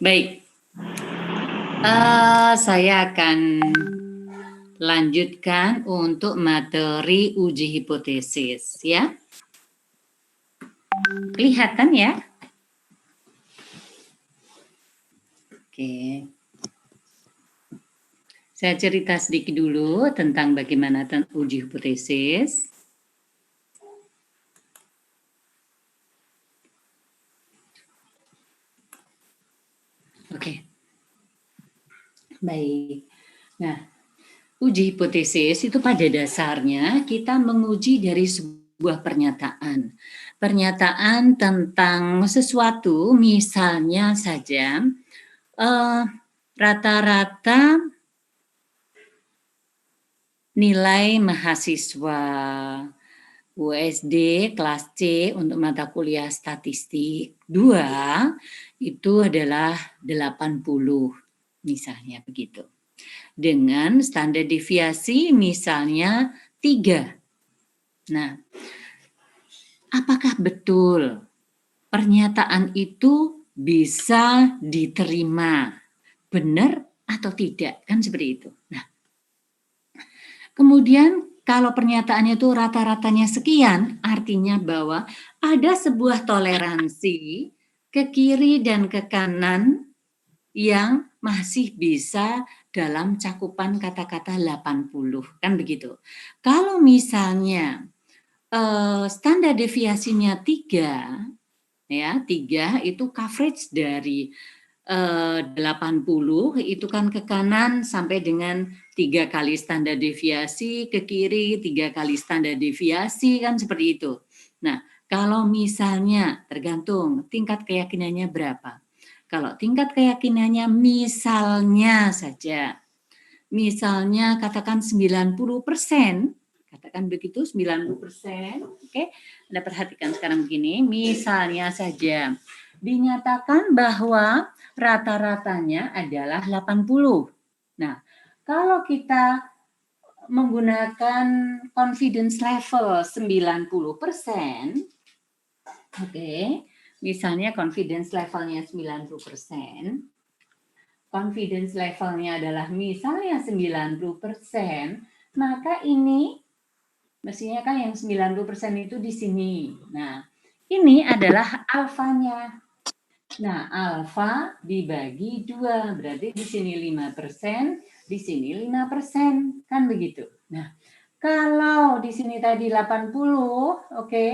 baik. Saya akan lanjutkan untuk materi uji hipotesis, ya. Kelihatan ya? Oke. Saya cerita sedikit dulu tentang bagaimana uji hipotesis. Oke. Baik. Nah, uji hipotesis itu pada dasarnya kita menguji dari sebuah pernyataan. Pernyataan tentang sesuatu, misalnya saja rata-rata nilai mahasiswa USD kelas C untuk mata kuliah statistik 2 itu adalah 80, misalnya begitu. Dengan standar deviasi misalnya 3. Nah, apakah betul pernyataan itu bisa diterima? Benar atau tidak? Kan seperti itu. Nah, kemudian kalau pernyataannya itu rata-ratanya sekian, artinya bahwa ada sebuah toleransi ke kiri dan ke kanan yang masih bisa dalam cakupan kata-kata 80, kan begitu. Kalau misalnya standar deviasinya 3, ya 3 itu coverage dari 80 itu kan ke kanan sampai dengan 3 kali standar deviasi, ke kiri 3 kali standar deviasi, kan seperti itu. Nah, kalau misalnya tergantung tingkat keyakinannya berapa. Kalau tingkat keyakinannya misalnya saja, misalnya katakan 90%, katakan begitu 90%, oke. Anda perhatikan sekarang begini, misalnya saja dinyatakan bahwa rata-ratanya adalah 80. Nah, kalau kita menggunakan confidence level 90%, oke, misalnya confidence levelnya 90%, confidence levelnya adalah misalnya 90%, maka ini mestinya kan yang 90% itu di sini. Nah, ini adalah alfanya. Nah, alfa dibagi 2, berarti di sini 5%, di sini 5%, kan begitu. Nah, kalau di sini tadi 80, oke.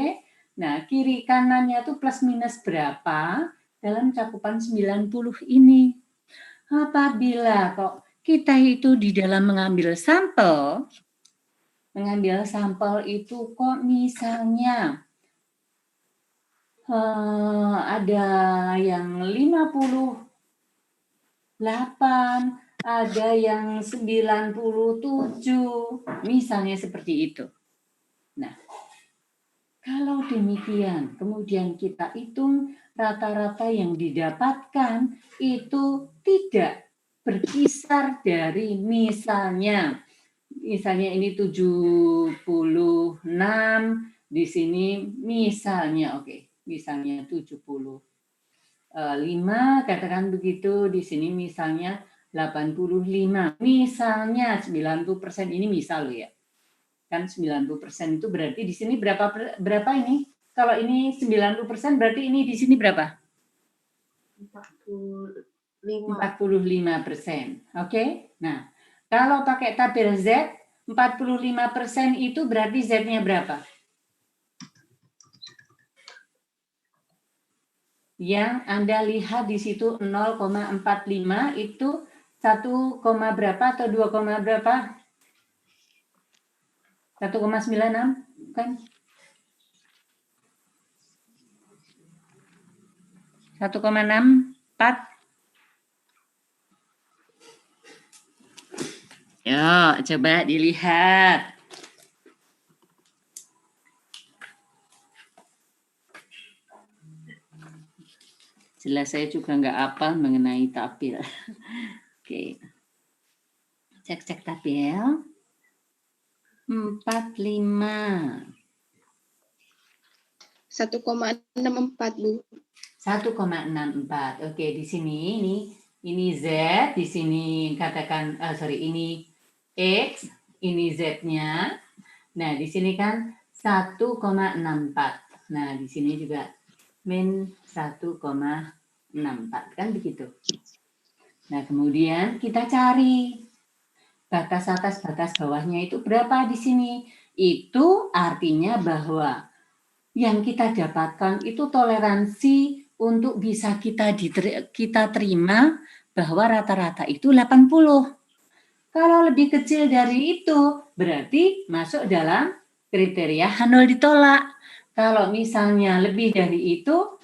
Nah, kiri kanannya tuh plus minus berapa dalam cakupan 90 ini. Apabila kok kita itu di dalam mengambil sampel itu kok misalnya ada yang 58, ada yang 97, misalnya seperti itu. Nah, kalau demikian, kemudian kita hitung rata-rata yang didapatkan itu tidak berkisar dari misalnya ini 76, di sini misalnya misalnya 75, katakan begitu, di sini misalnya 85, misalnya 90% ini misal ya. Kan 90% itu berarti di sini berapa ini? Kalau ini 90% berarti ini di sini berapa? 45%. Oke? Nah, kalau pakai tabel Z, 45% itu berarti Z-nya berapa? Yang Anda lihat di situ 0,45 itu 1, berapa atau 2, berapa? 1,96 kan? 1,64. Yuk, coba dilihat. Jelas saya juga nggak hafal mengenai tabel. Oke. Cek tabel. 45. 1,64, Bu. 1,64. Oke, di sini ini Z, di sini katakan ini X, ini Z-nya. Nah, di sini kan 1,64. Nah, di sini juga min 1,64 kan begitu. Nah, kemudian kita cari batas atas batas bawahnya itu berapa di sini. Itu artinya bahwa yang kita dapatkan itu toleransi untuk bisa kita terima bahwa rata-rata itu 80. Kalau lebih kecil dari itu, berarti masuk dalam kriteria H0 ditolak. Kalau misalnya lebih dari itu,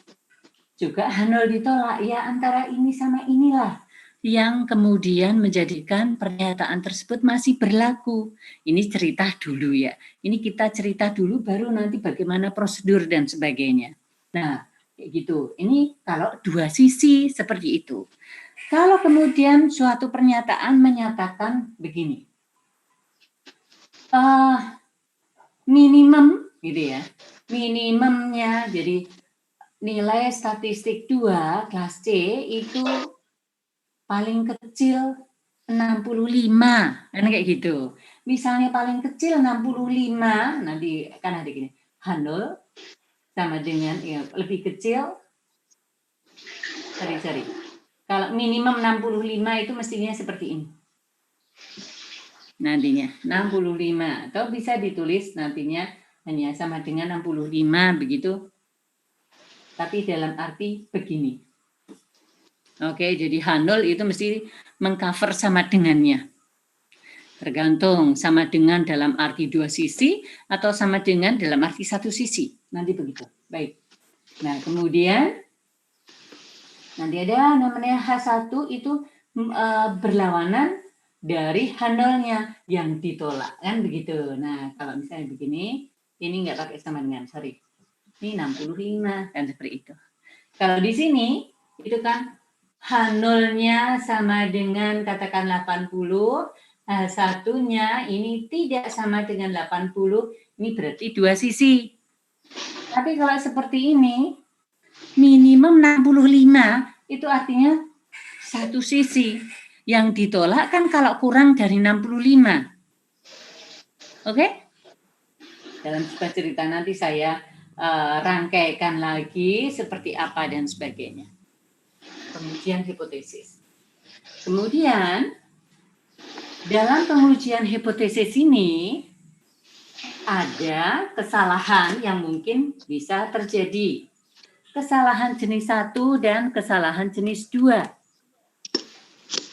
juga H0 ditolak. Ya, antara ini sama inilah yang kemudian menjadikan pernyataan tersebut masih berlaku. Ini cerita dulu ya. Ini kita cerita dulu, baru nanti bagaimana prosedur dan sebagainya. Nah, kayak gitu. Ini kalau dua sisi seperti itu. Kalau kemudian suatu pernyataan menyatakan begini, minimum gitu ya, minimumnya jadi nilai statistik 2 kelas C itu paling kecil 65, kan kayak gitu. Misalnya paling kecil 65, nanti kan ada gini, H0 sama dengan ya, lebih kecil, sorry. Kalau minimum 65 itu mestinya seperti ini. Nantinya 65, atau bisa ditulis nantinya hanya sama dengan 65 begitu. Tapi dalam arti begini. Oke, jadi H0 itu mesti mengcover sama dengannya. Tergantung sama dengan dalam arti dua sisi atau sama dengan dalam arti satu sisi. Nanti begitu. Baik. Nah, kemudian nanti ada namanya H1 itu berlawanan dari H0-nya yang ditolak. Kan begitu. Nah, kalau misalnya begini, ini nggak pakai sama dengan, sorry. Ini 65, kan seperti itu. Kalau di sini, itu kan H0-nya sama dengan katakan 80, H1-nya ini tidak sama dengan 80, ini berarti dua sisi. Tapi kalau seperti ini, minimum 65, itu artinya satu sisi. Yang ditolak kan kalau kurang dari 65. Oke? Dalam sebuah cerita nanti saya rangkaikan lagi seperti apa dan sebagainya. Pengujian hipotesis. Kemudian dalam pengujian hipotesis ini ada kesalahan yang mungkin bisa terjadi. Kesalahan jenis 1 dan kesalahan jenis 2.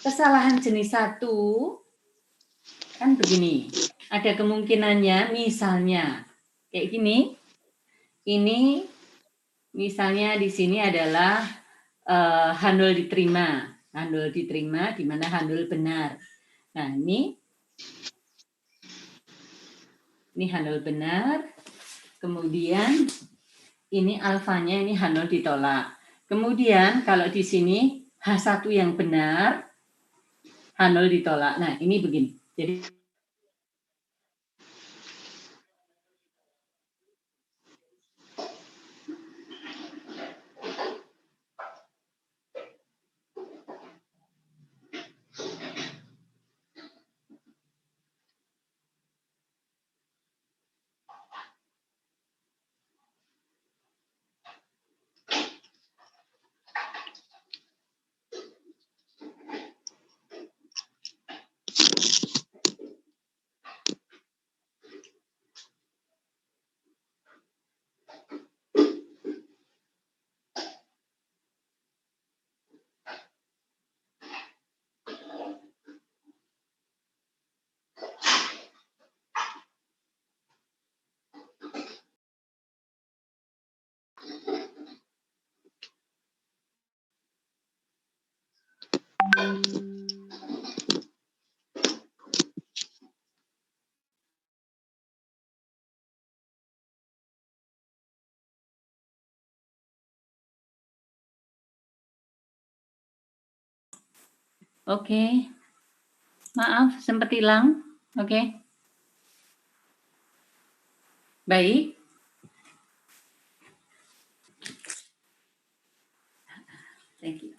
Kesalahan jenis 1 kan begini. Ada kemungkinannya misalnya kayak gini. Ini misalnya di sini adalah H0 diterima. H0 diterima di mana H0 benar. Nah, ini H0 benar. Kemudian ini alfanya, ini H0 ditolak. Kemudian kalau di sini H1 yang benar, H0 ditolak. Nah, ini begini. Jadi Oke. Maaf, sempat hilang. Oke. Baik. Thank you.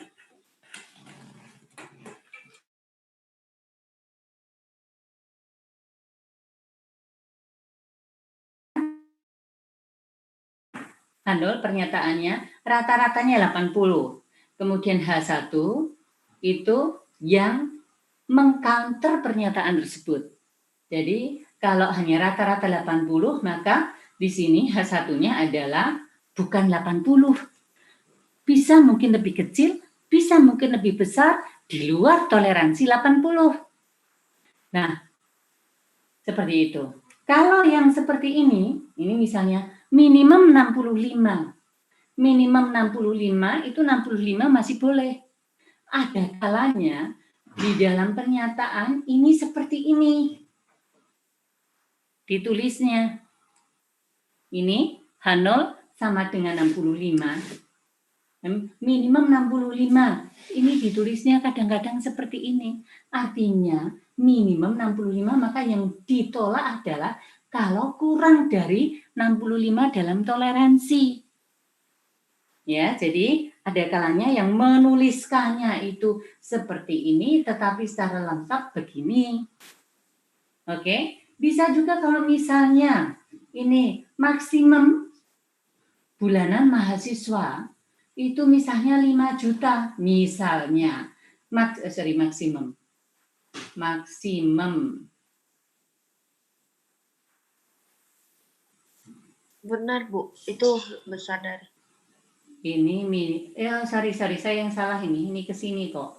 Handol pernyataannya rata-ratanya 80. Kemudian H1 itu yang mengcounter pernyataan tersebut. Jadi kalau hanya rata-rata 80, maka di sini H1-nya adalah bukan 80. Bisa mungkin lebih kecil, bisa mungkin lebih besar, di luar toleransi 80. Nah, seperti itu. Kalau yang seperti ini misalnya minimum 65. Minimum 65 itu 65 masih boleh. Ada kalanya di dalam pernyataan ini seperti ini. Ditulisnya. Ini H0 sama dengan 65. Minimum 65. Ini ditulisnya kadang-kadang seperti ini. Artinya minimum 65, maka yang ditolak adalah kalau kurang dari 65 dalam toleransi. Ya, jadi ada kalanya yang menuliskannya itu seperti ini, tetapi secara lengkap begini. Oke, bisa juga kalau misalnya ini maksimum bulanan mahasiswa itu misalnya 5 juta, misalnya. Maksimum. Benar, Bu. Itu besar dari. Sorry, saya yang salah ini ke sini kok.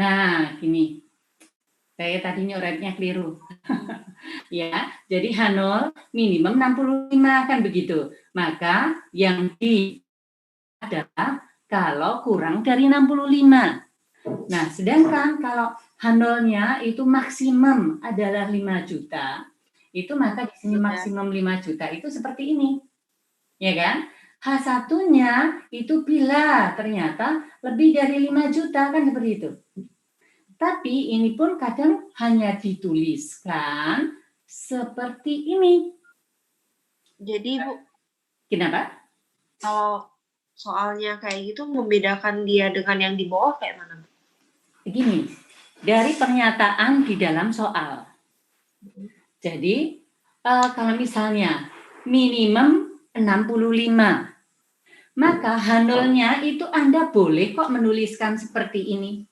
Nah, gini. Saya tadi nyoretnya keliru. Ya, jadi H0 minimum 65 kan begitu. Maka yang di adalah kalau kurang dari 65. Nah, sedangkan kalau H0-nya itu maksimum adalah 5 juta, itu maka di sini maksimum 5 juta itu seperti ini. Ya kan? H1-nya itu bila ternyata lebih dari 5 juta kan seperti itu. Tapi ini pun kadang hanya dituliskan seperti ini. Jadi, Bu, kenapa? Kalau soalnya kayak gitu, membedakan dia dengan yang di bawah kayak mana? Begini, dari pernyataan di dalam soal. Jadi, kalau misalnya minimum 65, maka H0-nya itu Anda boleh kok menuliskan seperti ini.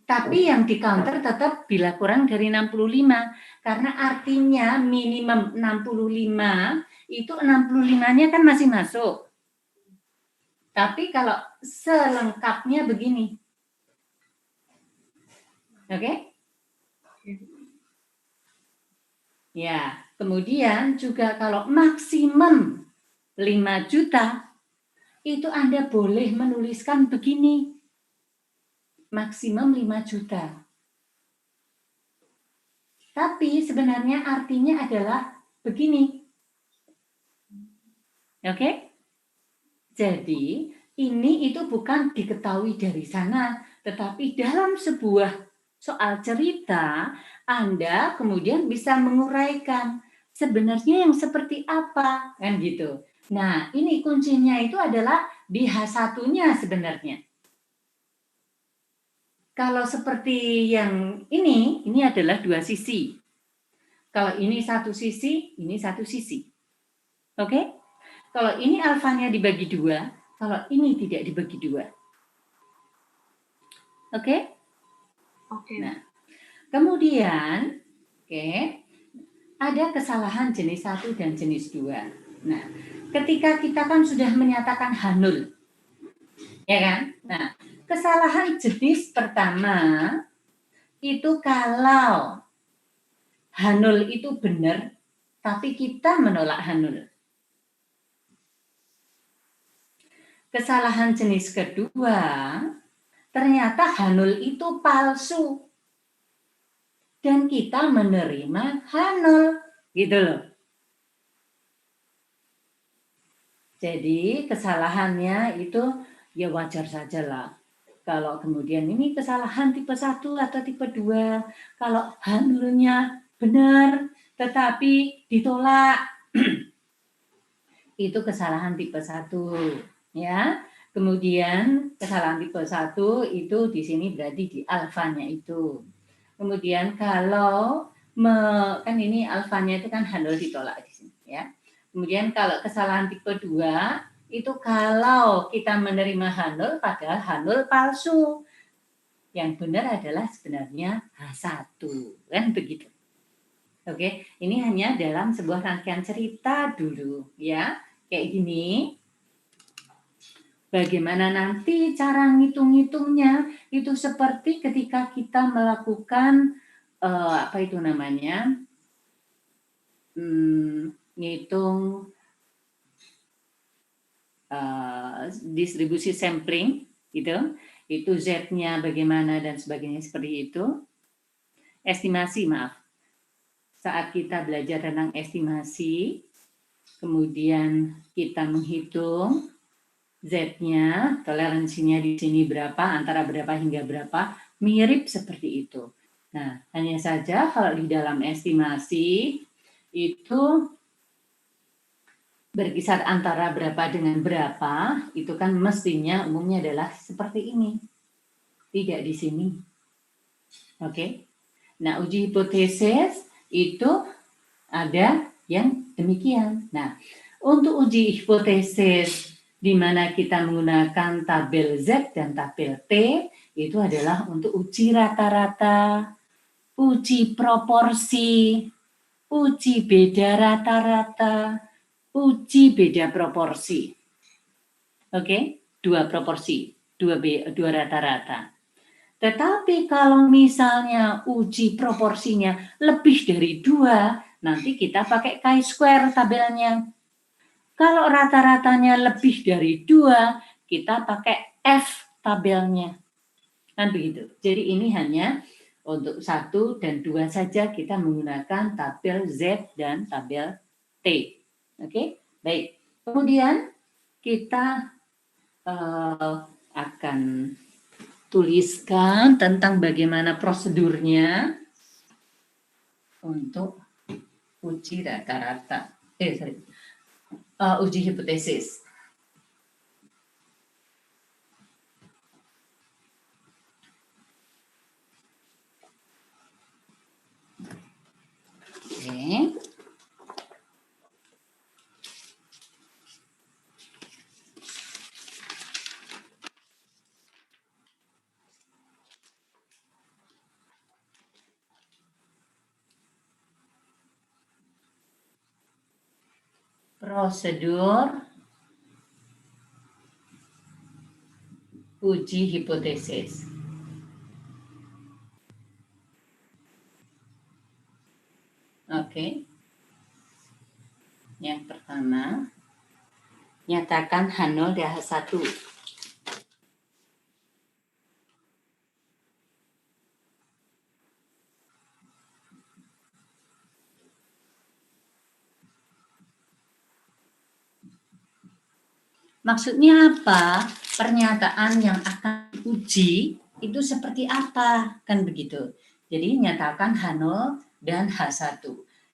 Tapi yang di counter tetap bila kurang dari 65. Karena artinya minimum 65, itu 65-nya kan masih masuk. Tapi kalau selengkapnya begini. Oke? Ya, kemudian juga kalau maksimum 5 juta, itu Anda boleh menuliskan begini. Maksimum 5 juta. Tapi sebenarnya artinya adalah begini. Oke? Jadi, ini itu bukan diketahui dari sana, tetapi dalam sebuah soal cerita, Anda kemudian bisa menguraikan sebenarnya yang seperti apa, kan gitu. Nah, ini kuncinya itu adalah di H1-nya sebenarnya. Kalau seperti yang ini adalah dua sisi. Kalau ini satu sisi, ini satu sisi. Oke? Kalau ini alfanya dibagi 2, kalau ini tidak dibagi 2. Oke? Oke. Nah, kemudian, ada kesalahan jenis 1 dan jenis 2. Nah, ketika kita kan sudah menyatakan H0, ya kan? Nah, kesalahan jenis pertama itu kalau H0 itu benar, tapi kita menolak H0. Kesalahan jenis kedua, ternyata H0 itu palsu. Dan kita menerima H0. Gitu loh. Jadi kesalahannya itu ya wajar saja lah. Kalau kemudian ini kesalahan tipe 1 atau tipe 2, kalau H0-nya benar tetapi ditolak, itu kesalahan tipe 1. Ya. Kemudian kesalahan tipe 1 itu di sini berarti di alfanya itu. Kemudian kalau kan ini alfanya itu kan handle ditolak di sini ya. Kemudian kalau kesalahan tipe 2 itu kalau kita menerima handle padahal handle palsu. Yang benar adalah sebenarnya H1 kan begitu. Oke, ini hanya dalam sebuah rangkaian cerita dulu ya. Kayak gini. Bagaimana nanti cara ngitung-ngitungnya itu seperti ketika kita melakukan apa itu namanya ngitung distribusi sampling gitu, itu Z-nya bagaimana dan sebagainya seperti itu. Estimasi, maaf. Saat kita belajar tentang estimasi, kemudian kita menghitung Z-nya, toleransinya di sini berapa, antara berapa hingga berapa, mirip seperti itu. Nah, hanya saja kalau di dalam estimasi itu berkisar antara berapa dengan berapa, itu kan mestinya umumnya adalah seperti ini. Tidak di sini. Oke. Nah, uji hipotesis itu ada yang demikian. Nah, untuk uji hipotesis di mana kita menggunakan tabel Z dan tabel T, itu adalah untuk uji rata-rata, uji proporsi, uji beda rata-rata, uji beda proporsi. Oke, dua proporsi, dua rata-rata. Tetapi kalau misalnya uji proporsinya lebih dari 2, nanti kita pakai chi-square tabelnya. Kalau rata-ratanya lebih dari 2, kita pakai F tabelnya. Kan begitu. Jadi ini hanya untuk 1 dan 2 saja kita menggunakan tabel Z dan tabel T. Oke, baik. Kemudian kita akan tuliskan tentang bagaimana prosedurnya untuk uji rata-rata. Uji hipotesis. Oke. Prosedur uji hipotesis. Oke. Yang pertama, nyatakan H0 dan H1. Maksudnya apa? Pernyataan yang akan diuji itu seperti apa? Kan begitu. Jadi nyatakan H0 dan H1.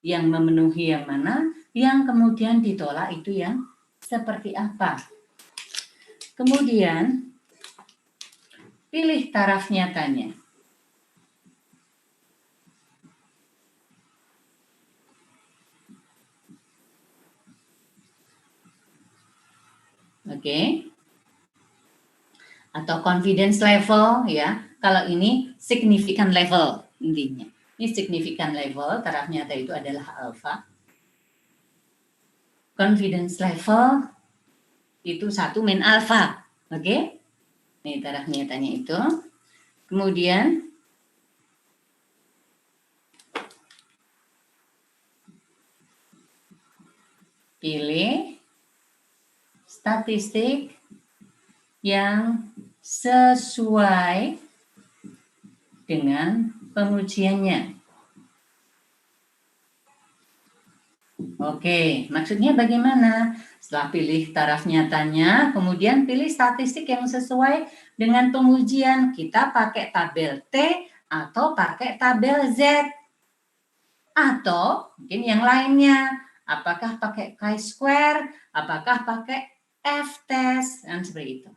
Yang memenuhi yang mana, yang kemudian ditolak itu yang seperti apa. Kemudian pilih taraf nyatanya. Oke. Atau confidence level ya. Kalau ini significant level intinya. Ini significant level, taraf nyata itu adalah alpha. Confidence level itu 1 min alpha. Oke. Ini taraf nyatanya itu. Kemudian pilih statistik yang sesuai dengan pengujiannya. Oke, maksudnya bagaimana? Setelah pilih taraf nyatanya, kemudian pilih statistik yang sesuai dengan pengujian. Kita pakai tabel T atau pakai tabel Z. Atau mungkin yang lainnya. Apakah pakai chi-square, apakah pakai F-test, dan seperti itu.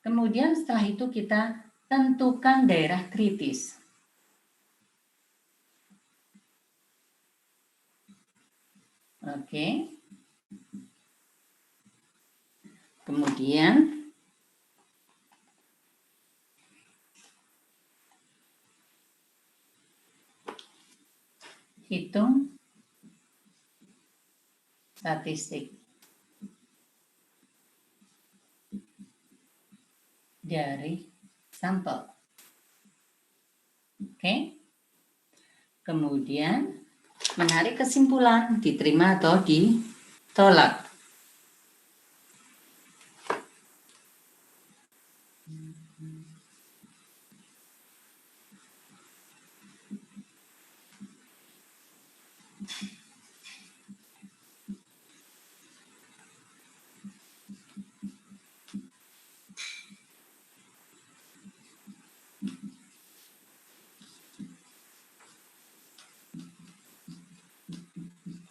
Kemudian setelah itu kita tentukan daerah kritis. Oke. Kemudian hitung statistik dari sampel. Oke. Kemudian menarik kesimpulan, diterima atau ditolak.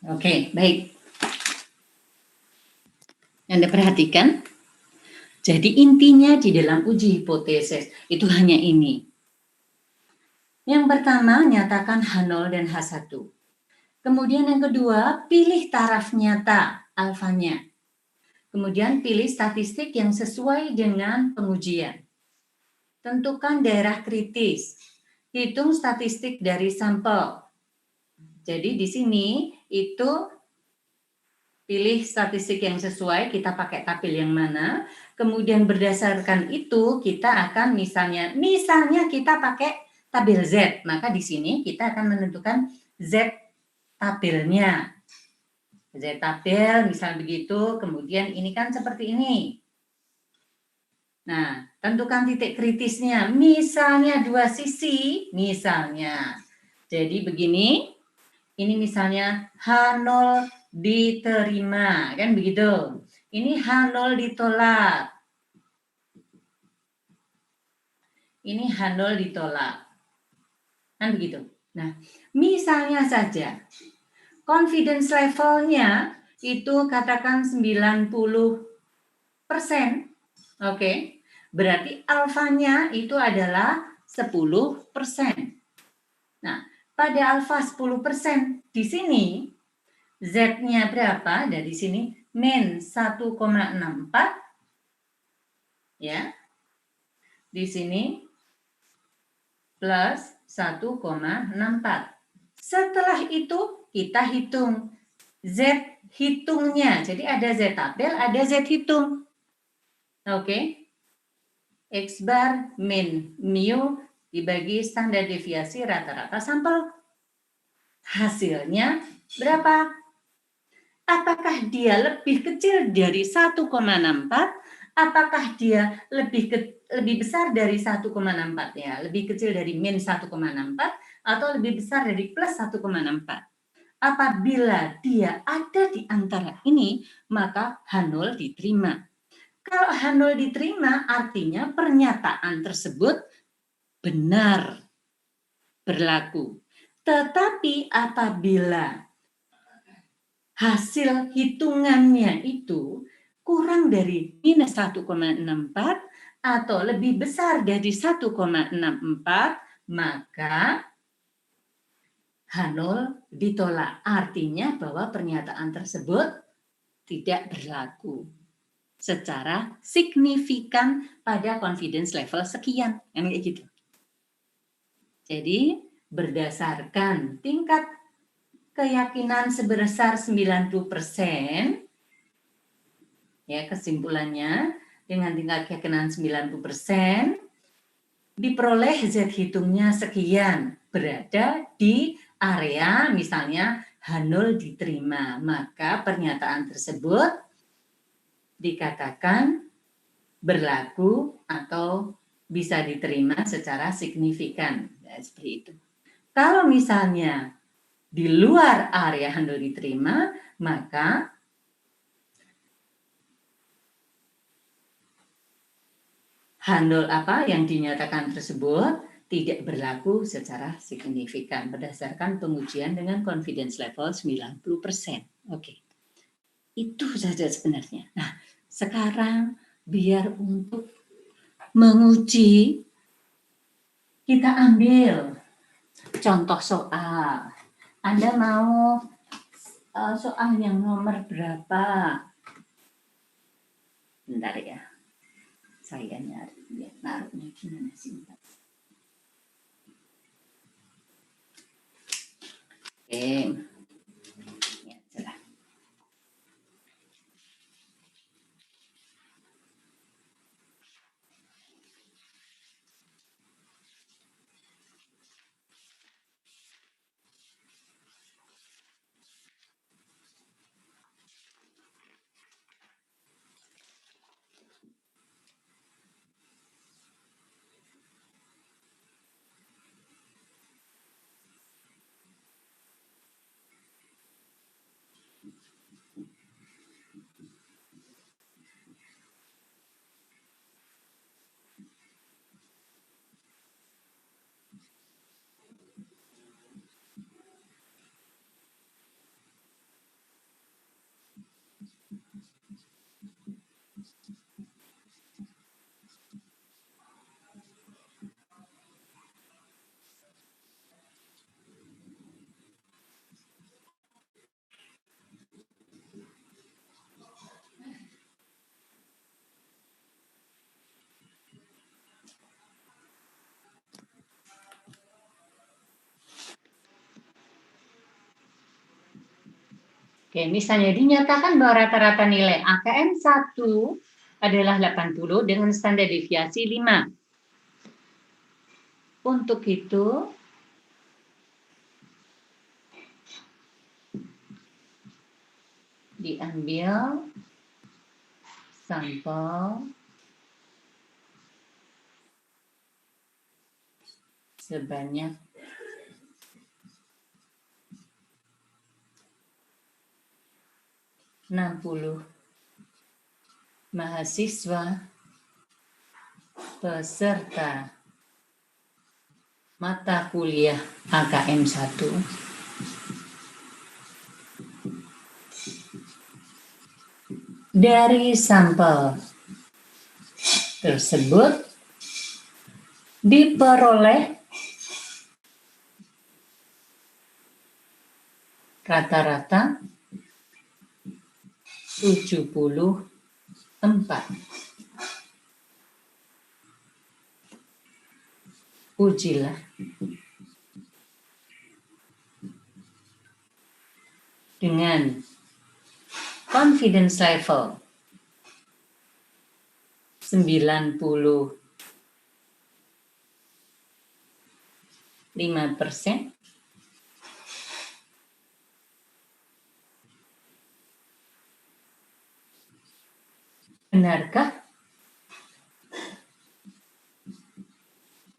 Oke, baik. Anda perhatikan, jadi intinya di dalam uji hipotesis itu hanya ini. Yang pertama, nyatakan H0 dan H1. Kemudian yang kedua, pilih taraf nyata, alfanya. Kemudian pilih statistik yang sesuai dengan pengujian. Tentukan daerah kritis. Hitung statistik dari sampel. Jadi di sini itu pilih statistik yang sesuai, kita pakai tabel yang mana. Kemudian berdasarkan itu kita akan misalnya kita pakai tabel Z, maka di sini kita akan menentukan Z tabelnya. Z tabel misal begitu, kemudian ini kan seperti ini. Nah, tentukan titik kritisnya, misalnya 2 sisi, misalnya. Jadi begini, ini misalnya H0 diterima, kan begitu. Ini H0 ditolak. Ini H0 ditolak. Kan begitu. Nah, misalnya saja confidence levelnya itu katakan 90%. Oke. Berarti alfanya itu adalah 10%. Nah, pada alfa 10%, di sini Z-nya berapa? Dari sini min 1,64 ya. Di sini plus 1,64. Setelah itu kita hitung Z hitungnya. Jadi ada Z tabel, ada Z hitung. Oke. X bar min mu dibagi standar deviasi rata-rata sampel. Hasilnya berapa? Apakah dia lebih kecil dari 1,64? Apakah dia lebih besar dari 1,64 ya? Lebih kecil dari min 1,64 atau lebih besar dari plus 1,64? Apabila dia ada di antara ini, maka H0 diterima. Kalau H0 diterima, artinya pernyataan tersebut benar berlaku. Tetapi apabila hasil hitungannya itu kurang dari minus 1,64 atau lebih besar dari 1,64, maka H0 ditolak. Artinya bahwa pernyataan tersebut tidak berlaku secara signifikan pada confidence level sekian. Yang kayak gitu. Jadi berdasarkan tingkat keyakinan sebesar 90%, ya kesimpulannya dengan tingkat keyakinan 90%, diperoleh Z hitungnya sekian, berada di area misalnya H0 diterima, maka pernyataan tersebut dikatakan berlaku atau bisa diterima secara signifikan. Ya, seperti itu. Kalau misalnya di luar area H0 diterima, maka H0 apa yang dinyatakan tersebut tidak berlaku secara signifikan berdasarkan pengujian dengan confidence level 90%. Oke. Itu saja sebenarnya. Nah, sekarang biar untuk menguji, kita ambil contoh soal. Anda mau soal yang nomor berapa? Bentar ya. Saya nyari ya, naruhnya gimana sih? Oke. Ya, jelas. Oke, misalnya dinyatakan bahwa rata-rata nilai AKM 1 adalah 80 dengan standar deviasi 5. Untuk itu, diambil sampel sebanyak 60 mahasiswa peserta mata kuliah AKM 1 dari sampel tersebut diperoleh rata-rata 74. Ujilah dengan confidence level 95%. Benarkah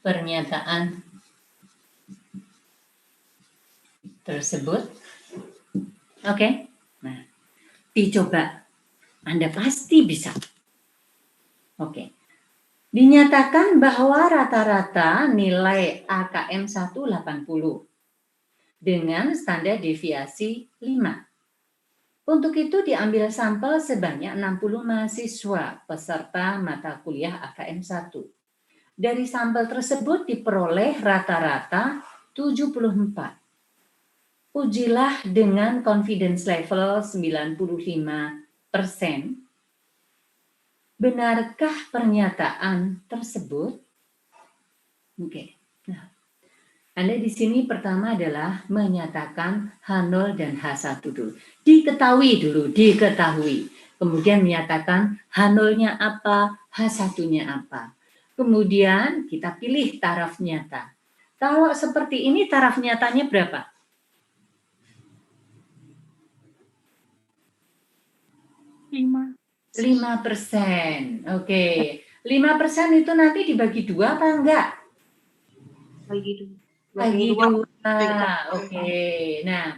pernyataan tersebut? Oke. Nah, dicoba. Anda pasti bisa. Oke. Dinyatakan bahwa rata-rata nilai AKM 1 80 dengan standar deviasi 5. Untuk itu diambil sampel sebanyak 60 mahasiswa peserta mata kuliah AKM 1. Dari sampel tersebut diperoleh rata-rata 74. Ujilah dengan confidence level 95%. Benarkah pernyataan tersebut? Oke. Nah, Anda di sini pertama adalah menyatakan H0 dan H1 dulu. Diketahui dulu, diketahui. Kemudian menyatakan H0-nya apa, H1-nya apa. Kemudian kita pilih taraf nyata. Kalau seperti ini taraf nyatanya berapa? 5%. Oke. 5% itu nanti dibagi 2 apa enggak? Bagi 2. Oke. Nah,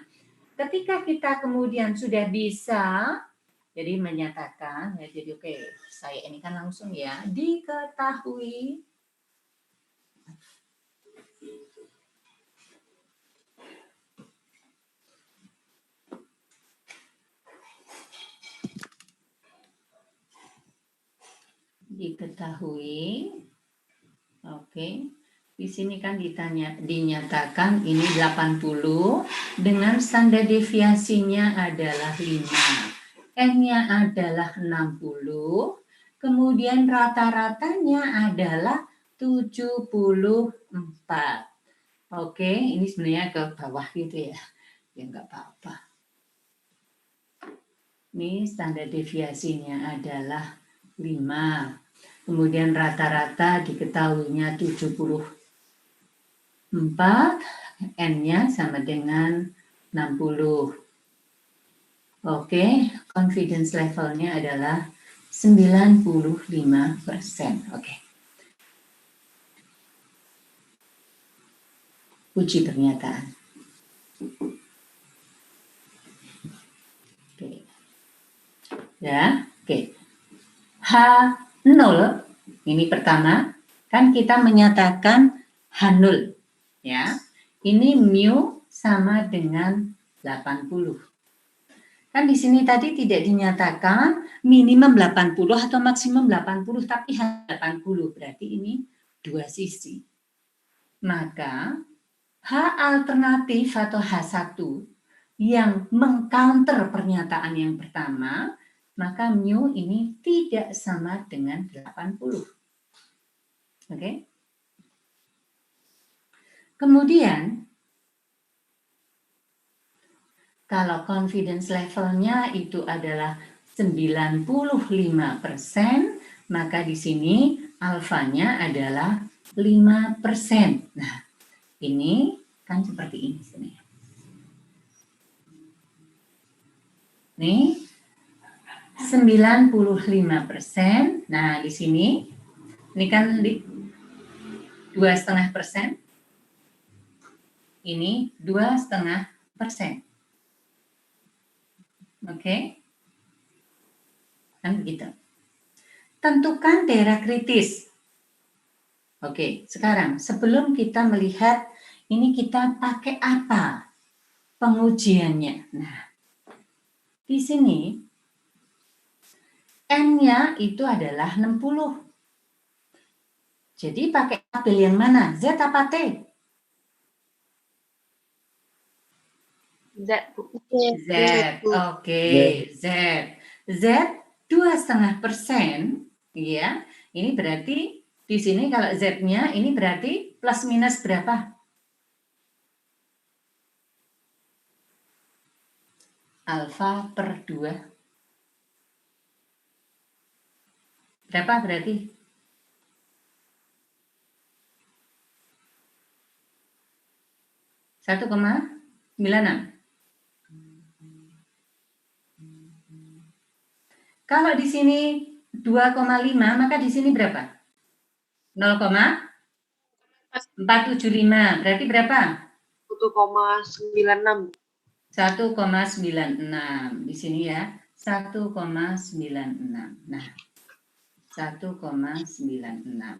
ketika kita kemudian sudah bisa, jadi menyatakan, ya, jadi oke, saya ini kan langsung ya, diketahui diketahui Oke. Di sini kan dinyatakan ini 80 dengan standar deviasinya adalah 5. N-nya adalah 60, kemudian rata-ratanya adalah 74. Oke, ini sebenarnya ke bawah gitu ya. Ya nggak apa-apa. Ini standar deviasinya adalah 5. Kemudian rata-rata diketahuinya 74, N-nya sama dengan 60. Oke, confidence levelnya adalah 95%. Oke. Uji pernyataan. Oke. Ya, oke. H0, ini pertama, kan kita menyatakan H0, ya. Ini mu sama dengan 80. Kan di sini tadi tidak dinyatakan minimum 80 atau maksimum 80, tapi 80, berarti ini dua sisi. Maka H alternatif atau H1 yang mengcounter pernyataan yang pertama, maka mu ini tidak sama dengan 80. Oke? Kemudian, kalau confidence levelnya itu adalah 95%, maka di sini alfanya adalah 5%. Nah, ini kan seperti ini sebenarnya. Nih, 95%. Nah, di sini ini kan 2,5%. Ini 2,5%. Oke? Kan begitu. Tentukan daerah kritis. Oke, sekarang sebelum kita melihat ini kita pakai apa pengujiannya. Nah, di sini N-nya itu adalah 60. Jadi pakai tabel yang mana? Z apa T? Z. Z, oke, Z. Z 2,5%, ya. Ini berarti di sini kalau Z-nya ini berarti plus minus berapa? Alfa per 2. Berapa berarti? 1,96. Kalau di sini 2,5, maka di sini berapa? 0,475. Berarti berapa? 1,96. 1,96. Di sini ya, 1,96. Nah, 1,96. Nah,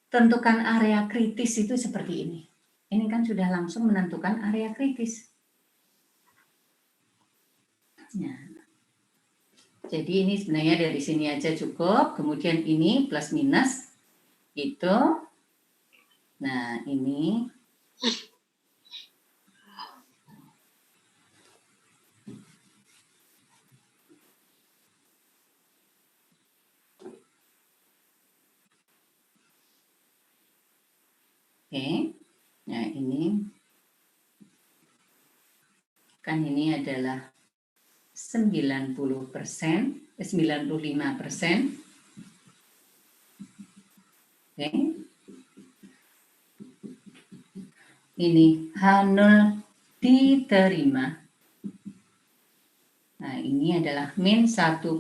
tentukan area kritis itu seperti ini. Ini kan sudah langsung menentukan area kritis. Nah, jadi ini sebenarnya dari sini aja cukup. Kemudian ini plus minus itu. Nah, ini oke. Nah, ini kan ini adalah 90%, 95%. Oke. Ini H0 diterima. Nah, ini adalah min 1,96.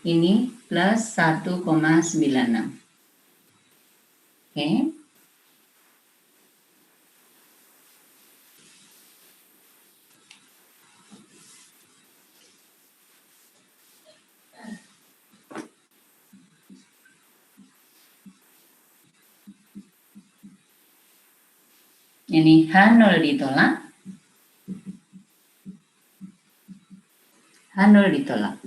Ini plus 1,96. Oke. Ini H0 ditolak. H0 ditolak.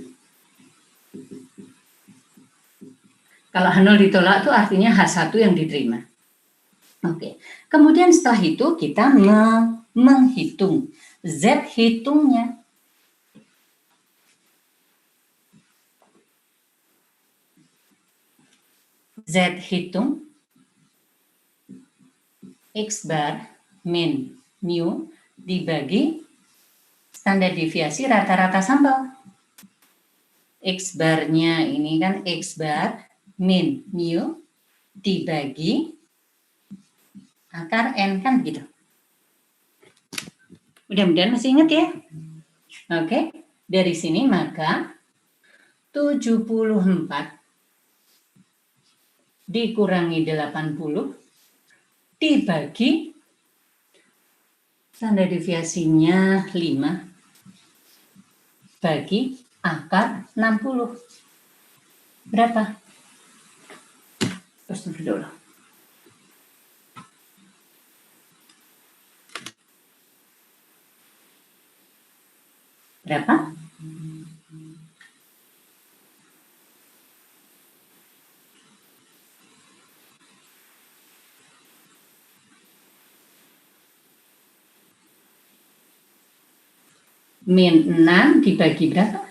Kalau H0 ditolak itu artinya H1 yang diterima. Oke. Kemudian setelah itu kita menghitung. Z hitungnya. Z hitung X bar min mu dibagi standar deviasi rata-rata sampel. X barnya ini kan X bar min mu dibagi akar N kan gitu. Mudah-mudahan masih ingat ya. Oke, dari sini maka 74 dikurangi 80 dibagi standar deviasinya 5 bagi akar 60. Berapa? Terus dulu. Berapa? Min 6 dibagi berapa?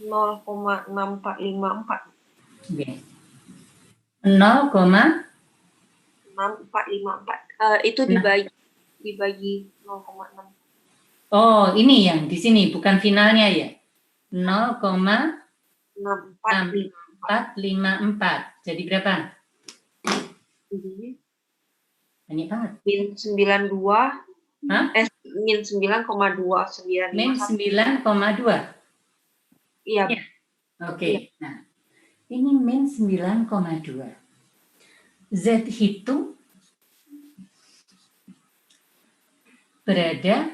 0,6454. Oke. 0,6454. 6454. Itu dibagi 0,6. Oh, ini yang di sini bukan finalnya ya. 0,6454. Jadi berapa? Banyak banget. Min 92. Hah? Min 9,2. Min 9,2. Iya. Ya. Oke. Iya. Nah, ini min 9,2. Z hitung berada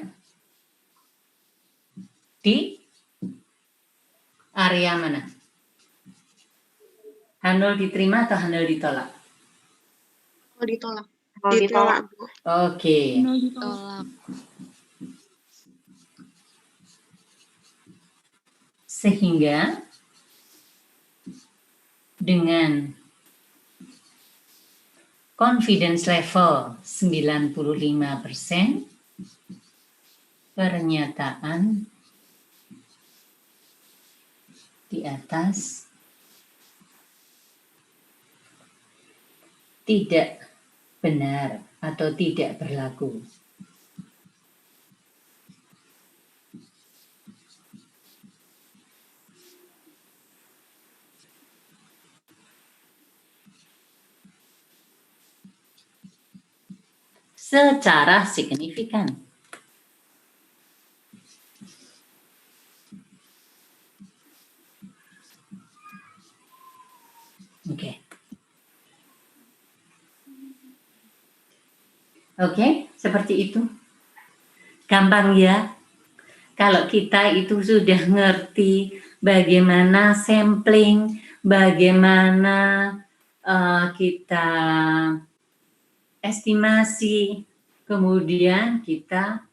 di area mana? H0 diterima atau H0 ditolak? Ditolak. Ditolak. Oke. Ditolak. Sehingga dengan confidence level 95%, pernyataan di atas tidak benar atau tidak berlaku. Secara signifikan. Oke. Oke, seperti itu. Gampang ya. Kalau kita itu sudah ngerti bagaimana sampling, bagaimana kita estimasi, kemudian kita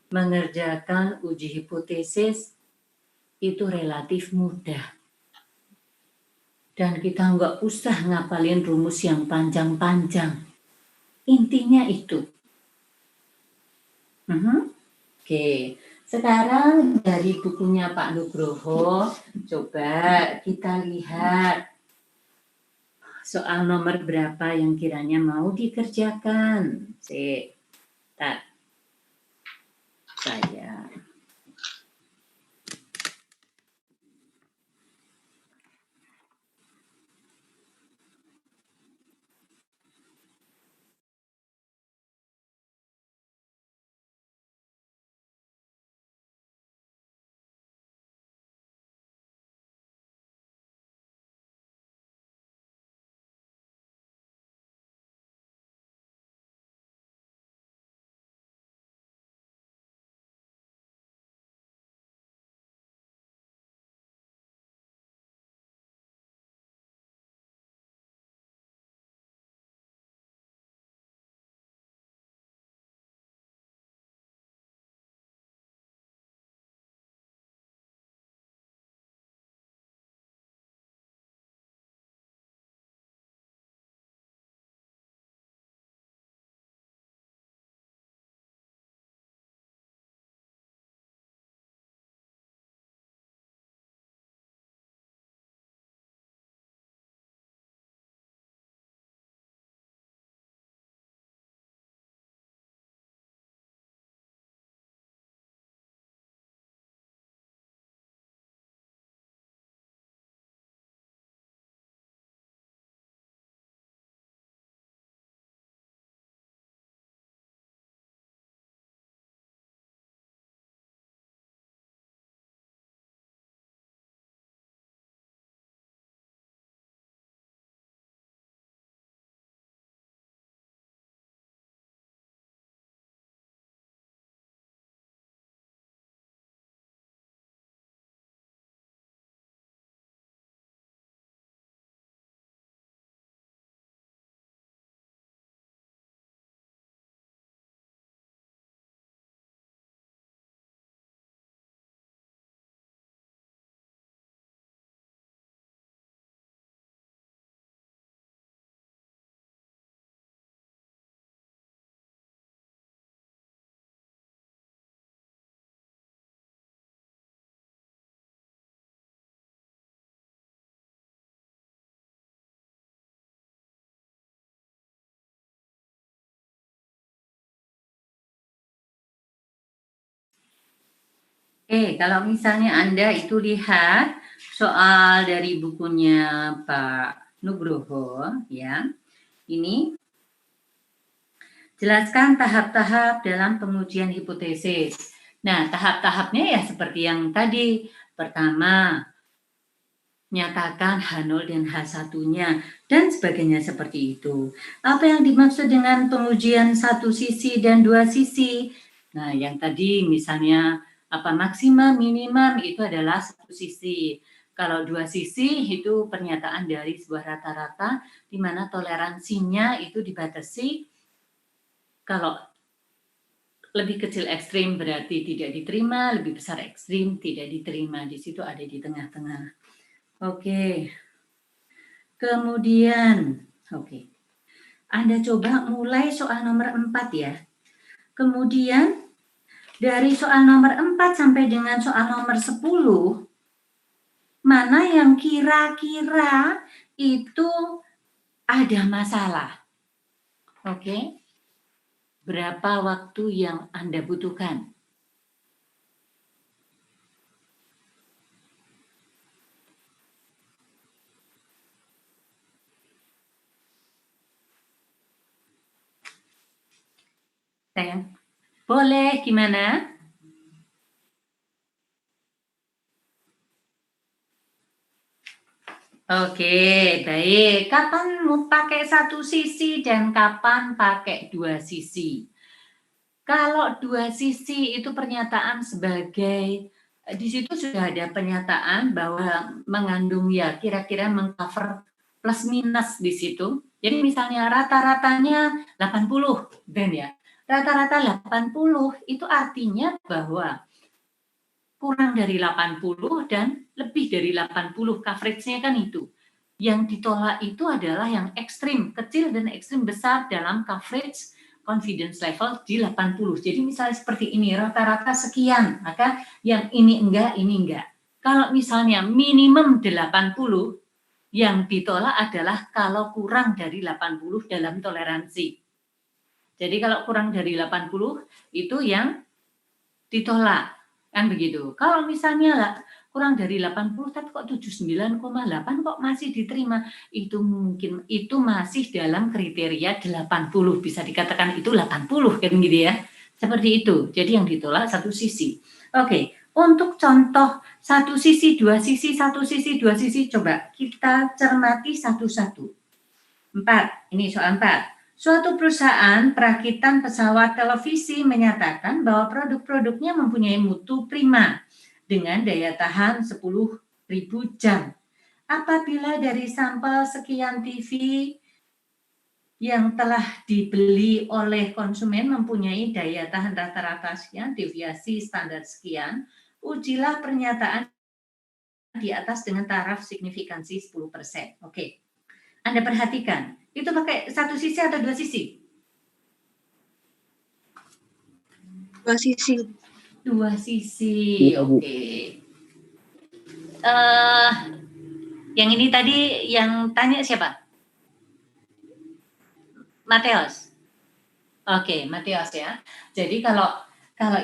mengerjakan uji hipotesis, itu relatif mudah. Dan kita nggak usah ngapalin rumus yang panjang-panjang. Intinya itu. Oke, sekarang dari bukunya Pak Nugroho, coba kita lihat soal nomor berapa yang kiranya mau dikerjakan. Saya Kalau misalnya Anda itu lihat soal dari bukunya Pak Nugroho, ya, ini jelaskan tahap-tahap dalam pengujian hipotesis. Nah, tahap-tahapnya ya seperti yang tadi. Pertama, nyatakan H0 dan H1-nya, dan sebagainya seperti itu. Apa yang dimaksud dengan pengujian satu sisi dan dua sisi? Nah, yang tadi misalnya apa maksimum, minimum itu adalah satu sisi. Kalau dua sisi itu pernyataan dari sebuah rata-rata di mana toleransinya itu dibatasi. Kalau lebih kecil ekstrim berarti tidak diterima, lebih besar ekstrim tidak diterima. Di situ ada di tengah-tengah. Oke. Kemudian, Anda coba mulai soal nomor 4 ya. Kemudian dari soal nomor 4 sampai dengan soal nomor 10, mana yang kira-kira itu ada masalah? Oke. Berapa waktu yang Anda butuhkan? Sayang, boleh gimana? Oke, baik. Kapan mau pakai satu sisi dan kapan pakai dua sisi? Kalau dua sisi itu pernyataan sebagai, di situ sudah ada pernyataan bahwa mengandung ya kira-kira mengcover plus minus di situ. Jadi misalnya rata-ratanya 80, dan ya. Rata-rata 80 itu artinya bahwa kurang dari 80 dan lebih dari 80, coverage-nya kan itu. Yang ditolak itu adalah yang ekstrim kecil dan ekstrim besar dalam coverage confidence level di 80. Jadi misalnya seperti ini, rata-rata sekian, maka yang ini enggak, ini enggak. Kalau misalnya minimum 80, yang ditolak adalah kalau kurang dari 80 dalam toleransi. Jadi kalau kurang dari 80 itu yang ditolak. Kan begitu. Kalau misalnya kurang dari 80 tapi kok 79,8 kok masih diterima, itu mungkin itu masih dalam kriteria 80, bisa dikatakan itu 80 kan gitu ya. Seperti itu. Jadi yang ditolak satu sisi. Oke, untuk contoh satu sisi, dua sisi, satu sisi, dua sisi, coba kita cermati satu-satu. 4, ini soal 4. Suatu perusahaan perakitan pesawat televisi menyatakan bahwa produk-produknya mempunyai mutu prima dengan daya tahan 10.000 jam. Apabila dari sampel sekian TV yang telah dibeli oleh konsumen mempunyai daya tahan rata-rata sekian, deviasi standar sekian, ujilah pernyataan di atas dengan taraf signifikansi 10%. Oke. Anda perhatikan, itu pakai satu sisi atau dua sisi? Dua sisi. Dua sisi, Iya, Bu. oke. Yang ini tadi yang tanya siapa? Mateos. Oke, Mateos ya. Jadi kalau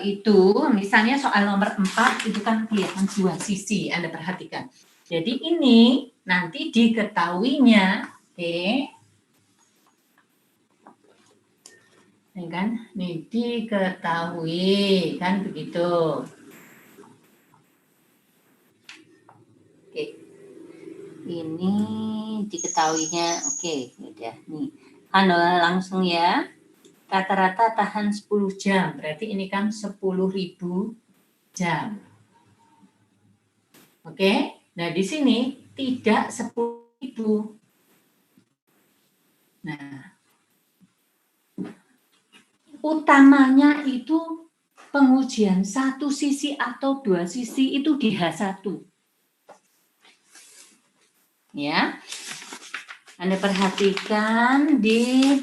itu misalnya soal nomor 4 itu kan kelihatan dua sisi, Anda perhatikan. Jadi ini nanti diketahuinya, oke. Ini kan, nih diketahui kan begitu. Oke, ini diketahuinya, oke, udah nih. Anda langsung ya, rata-rata tahan 10 jam, berarti ini kan 10.000 jam. Oke, nah di sini tidak 10.000. Nah, utamanya itu pengujian satu sisi atau dua sisi itu di H1. Ya, Anda perhatikan di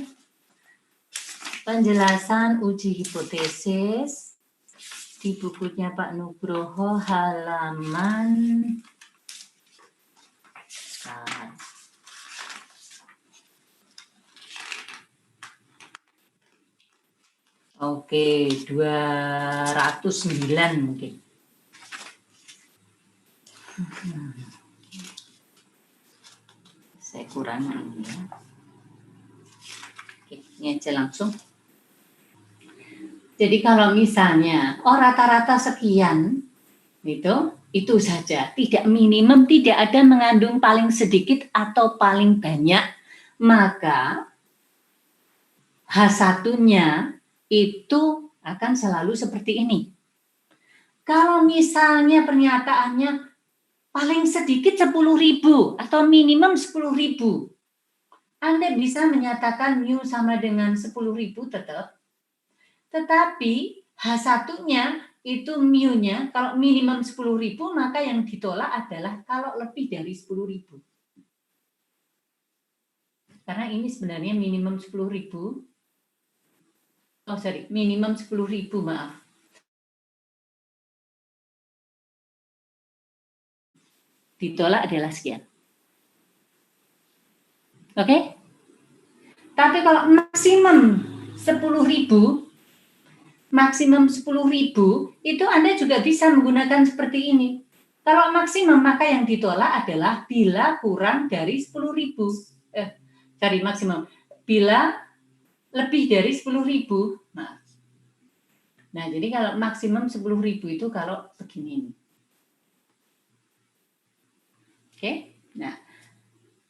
penjelasan uji hipotesis di bukunya Pak Nugroho halaman Oke, 209 mungkin. Saya kurangi ini ya. Oke, ini aja langsung. Jadi kalau misalnya rata-rata sekian, itu saja. Tidak minimum, tidak ada mengandung paling sedikit atau paling banyak, maka H1-nya itu akan selalu seperti ini. Kalau misalnya pernyataannya paling sedikit 10.000 atau minimum 10.000, Anda bisa menyatakan mu sama dengan 10.000 tetap. Tetapi H1-nya itu mu-nya kalau minimum 10.000, maka yang ditolak adalah kalau lebih dari 10.000. Karena ini sebenarnya minimum 10.000. Minimum 10.000, maaf. Ditolak adalah sekian. Oke? Tapi kalau maksimum 10.000, itu Anda juga bisa menggunakan seperti ini. Kalau maksimum, maka yang ditolak adalah bila kurang dari 10.000. Maksimum. Bila lebih dari 10.000. Nah, jadi kalau maksimum 10.000 itu kalau begini. Oke? Nah,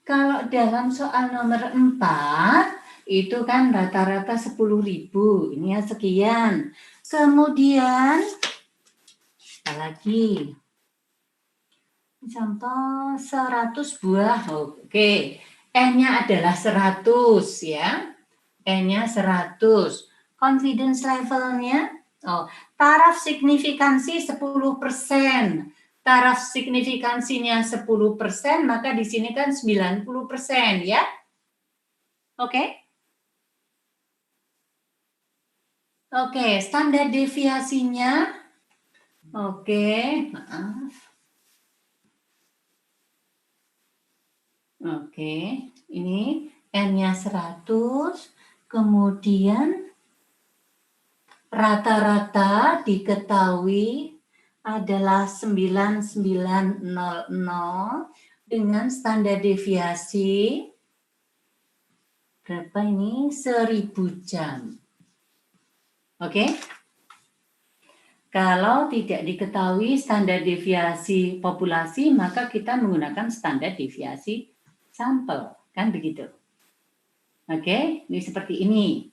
kalau dalam soal nomor 4, itu kan rata-rata 10.000. Ini ya sekian. Kemudian, apalagi? Contoh 100 buah. Oke. N-nya adalah 100 ya. N-nya 100. Confidence levelnya, taraf signifikansi 10%. Taraf signifikansinya 10%, maka di sini kan 90% ya. Oke? Oke, standar deviasinya. Oke, maaf. Oke, ini N-nya 100, kemudian rata-rata diketahui adalah 9900 dengan standar deviasi berapa ini? 1000 jam. Oke? Kalau tidak diketahui standar deviasi populasi, maka kita menggunakan standar deviasi sampel, kan begitu. Oke, ini seperti ini.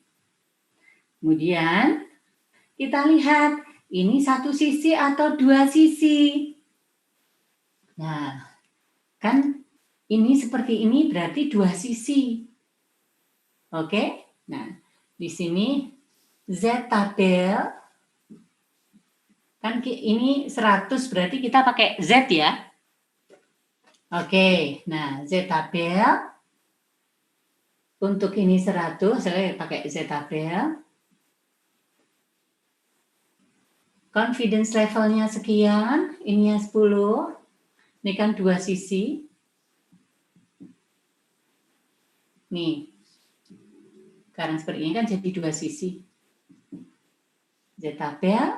Kemudian kita lihat ini satu sisi atau dua sisi. Nah, kan ini seperti ini berarti dua sisi. Oke? Nah, di sini Z tabel. Kan ini 100 berarti kita pakai Z ya. Oke, nah Z tabel. Untuk ini 100, saya pakai Z tabel. Confidence levelnya sekian, ini 10, ini kan dua sisi. Nih, sekarang seperti ini kan jadi dua sisi. Z tabel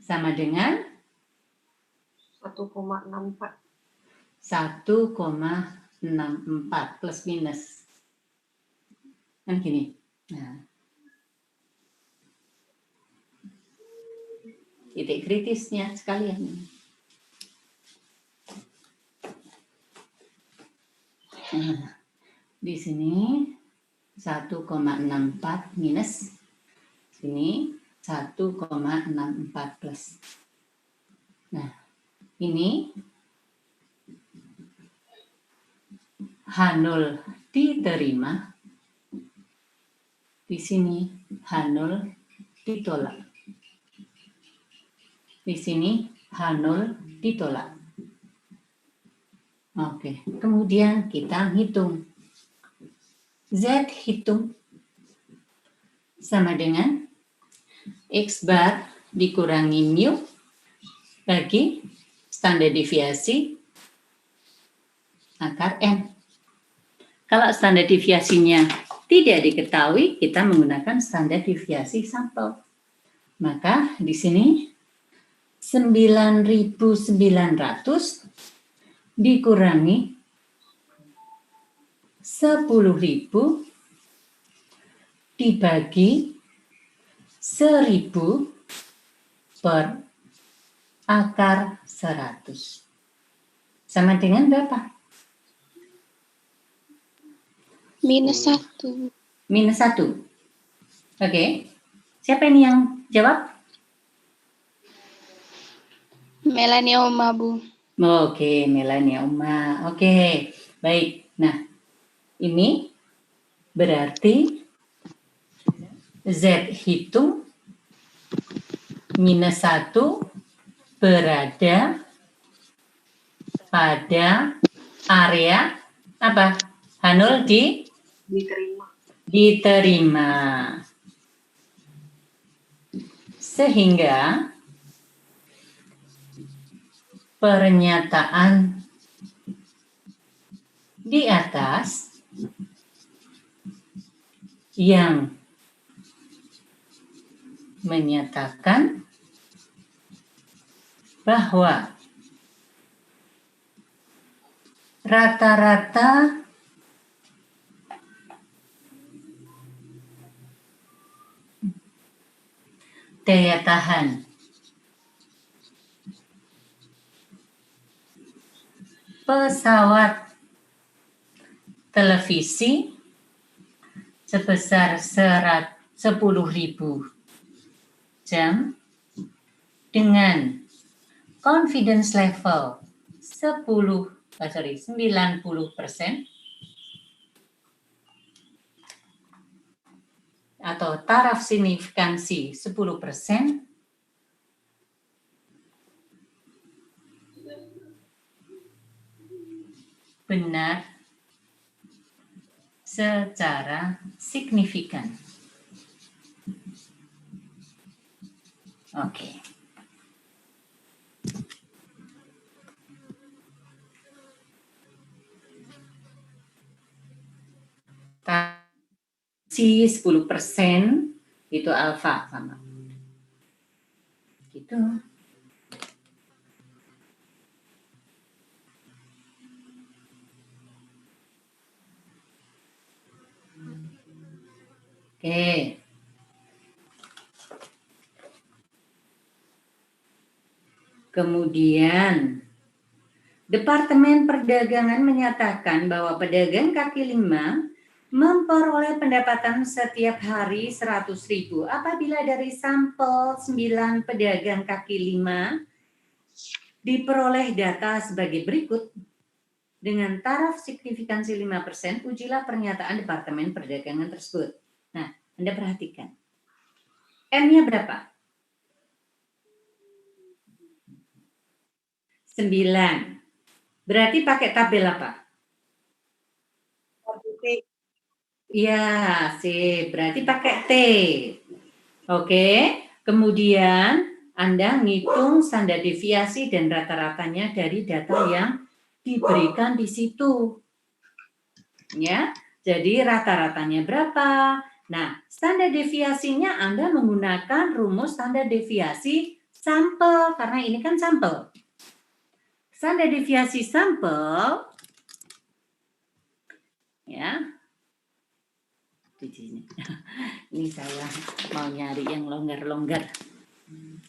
sama dengan 1,64. 1,64 plus minus. Kan gini. Nah, titik kritisnya sekalian. Nah, di sini 1,64 minus, sini 1,64 plus. Nah, ini H0 diterima, di sini H0 ditolak. Di sini H0 ditolak. Oke, kemudian kita hitung. Z hitung sama dengan X bar dikurangi mu bagi standar deviasi akar M. Kalau standar deviasinya tidak diketahui, kita menggunakan standar deviasi sampel. Maka di sini 9.900 dikurangi 10.000 dibagi 1.000 per akar 100. Sama dengan berapa? -1. -1. Oke. Siapa ini yang jawab? Melania Uma, Bu. Oke, Melania Uma. Oke, baik. Nah, ini berarti Z hitung -1 berada pada area apa? H0 diterima. Sehingga pernyataan di atas yang menyatakan bahwa rata-rata daya tahan pesawat televisi sebesar 10.000 jam dengan confidence level 90% atau taraf signifikansi 10%, benar secara signifikan. Oke. Si 10% itu alfa sama. Gitu. Oke. Kemudian Departemen Perdagangan menyatakan bahwa pedagang kaki lima memperoleh pendapatan setiap hari 100.000 apabila dari sampel 9 pedagang kaki lima diperoleh data sebagai berikut. Dengan taraf signifikansi 5%, ujilah pernyataan Departemen Perdagangan tersebut. Nah, Anda perhatikan. M-nya berapa? 9. Berarti pakai tabel apa? Iya, sip. Berarti pakai T. Oke. Kemudian Anda ngitung standar deviasi dan rata-ratanya dari data yang diberikan di situ. Ya. Jadi rata-ratanya berapa? Nah, standar deviasinya Anda menggunakan rumus standar deviasi sampel karena ini kan sampel. Standar deviasi sampel ya. Di sini. Ini saya mau nyari yang longgar-longgar.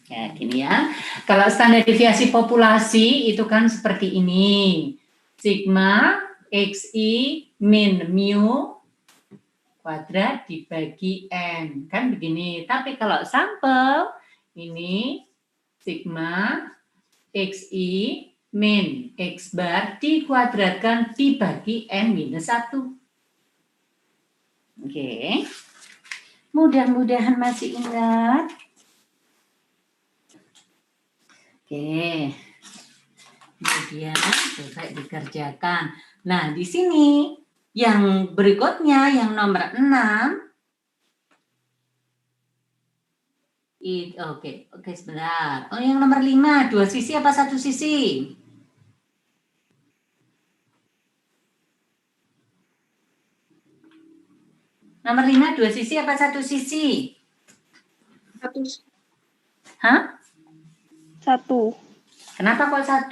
Ya, gini ya. Kalau standar deviasi populasi itu kan seperti ini. Sigma XI min mu kuadrat dibagi N. Kan begini. Tapi kalau sampel ini sigma XI min X bar dikuadratkan dibagi N minus 1. Oke. Mudah-mudahan masih ingat. Oke. Kemudian coba dikerjakan. Nah, di sini yang berikutnya yang nomor 6. Oke, sebentar. Oh, yang nomor 5, 2 sisi apa 1 sisi? Nomor 5, 2 sisi apa 1 sisi? Satu. Hah? 1. Kenapa kok 1?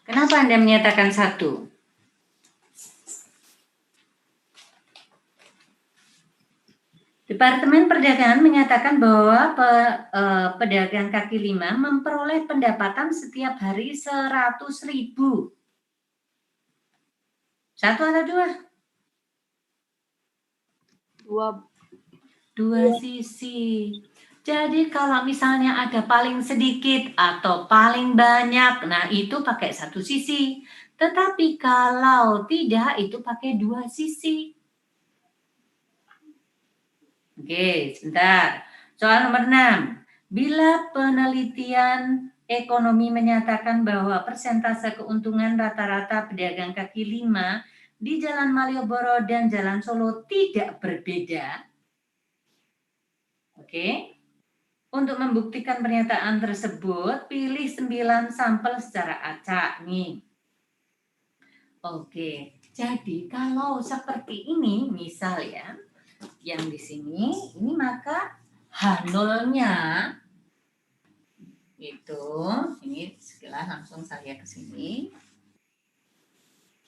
Kenapa Anda menyatakan 1? Departemen Perdagangan menyatakan bahwa pedagang kaki lima memperoleh pendapatan setiap hari 100.000. 1 atau 2? 2 sisi. Jadi kalau misalnya ada paling sedikit atau paling banyak, nah itu pakai 1 sisi. Tetapi kalau tidak, itu pakai 2 sisi. Oke, sebentar. Soal nomor 6. Bila penelitian ekonomi menyatakan bahwa persentase keuntungan rata-rata pedagang kaki lima di Jalan Malioboro dan Jalan Solo tidak berbeda. Oke. Untuk membuktikan pernyataan tersebut, pilih 9 sampel secara acak nih. Oke. Jadi kalau seperti ini, misal ya, yang di sini, ini maka H0-nya itu, ini sekilas langsung saya ke sini.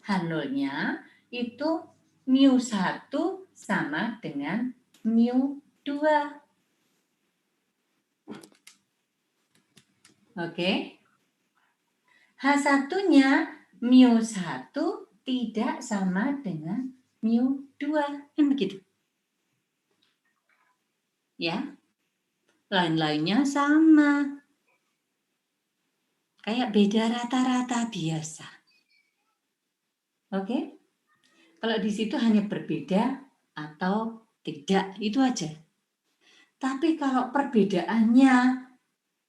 H0-nya itu mu1 sama dengan mu2. Oke. H1-nya mu1 tidak sama dengan mu2. Kan begitu. Ya. Lain-lainnya sama. Kayak beda rata-rata biasa. Oke? Kalau di situ hanya berbeda atau tidak, itu aja. Tapi kalau perbedaannya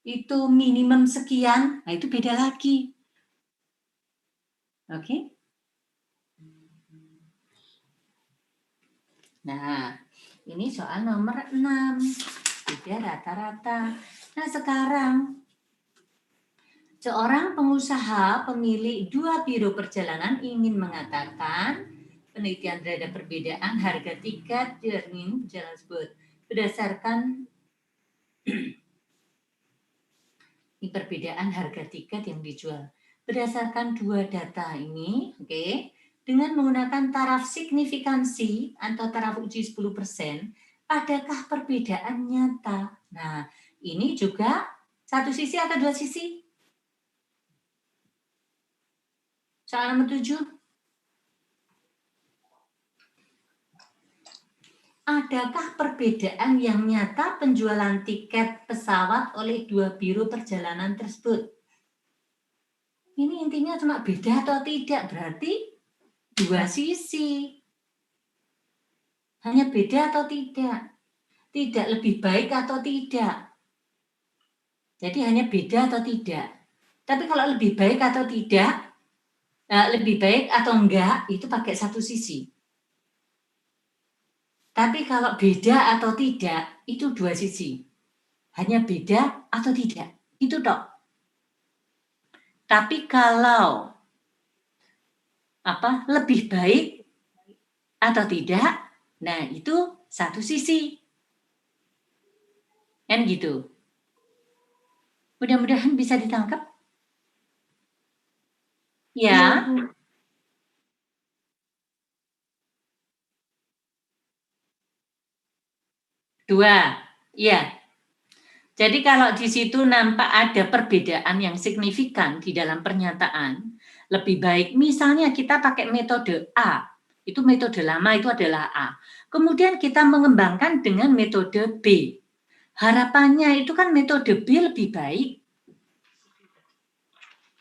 itu minimum sekian, nah itu beda lagi. Oke? Nah, ini soal nomor 6. Beda rata-rata. Nah, sekarang seorang pengusaha pemilik 2 biro perjalanan ingin mengatakan penelitian terhadap perbedaan harga tiket journey perjalanan tersebut berdasarkan ini perbedaan harga tiket yang dijual berdasarkan 2 data ini, oke, dengan menggunakan taraf signifikansi atau taraf uji 10%, adakah perbedaan nyata? Nah, ini juga 1 sisi atau 2 sisi? Soal nomor 7. Adakah perbedaan yang nyata penjualan tiket pesawat oleh 2 biro perjalanan tersebut? Ini intinya cuma beda atau tidak, berarti 2 sisi. Hanya beda atau tidak? Tidak lebih baik atau tidak? Jadi hanya beda atau tidak? Tapi kalau lebih baik atau tidak, lebih baik atau enggak, itu pakai 1 sisi. Tapi kalau beda atau tidak, itu 2 sisi. Hanya beda atau tidak. Itu tok. Tapi kalau lebih baik atau tidak, nah itu 1 sisi. Kan gitu. Mudah-mudahan bisa ditangkap. Ya. Dua, iya. Jadi kalau di situ nampak ada perbedaan yang signifikan di dalam pernyataan, lebih baik misalnya kita pakai metode A, itu metode lama itu adalah A. Kemudian kita mengembangkan dengan metode B. Harapannya itu kan metode B lebih baik.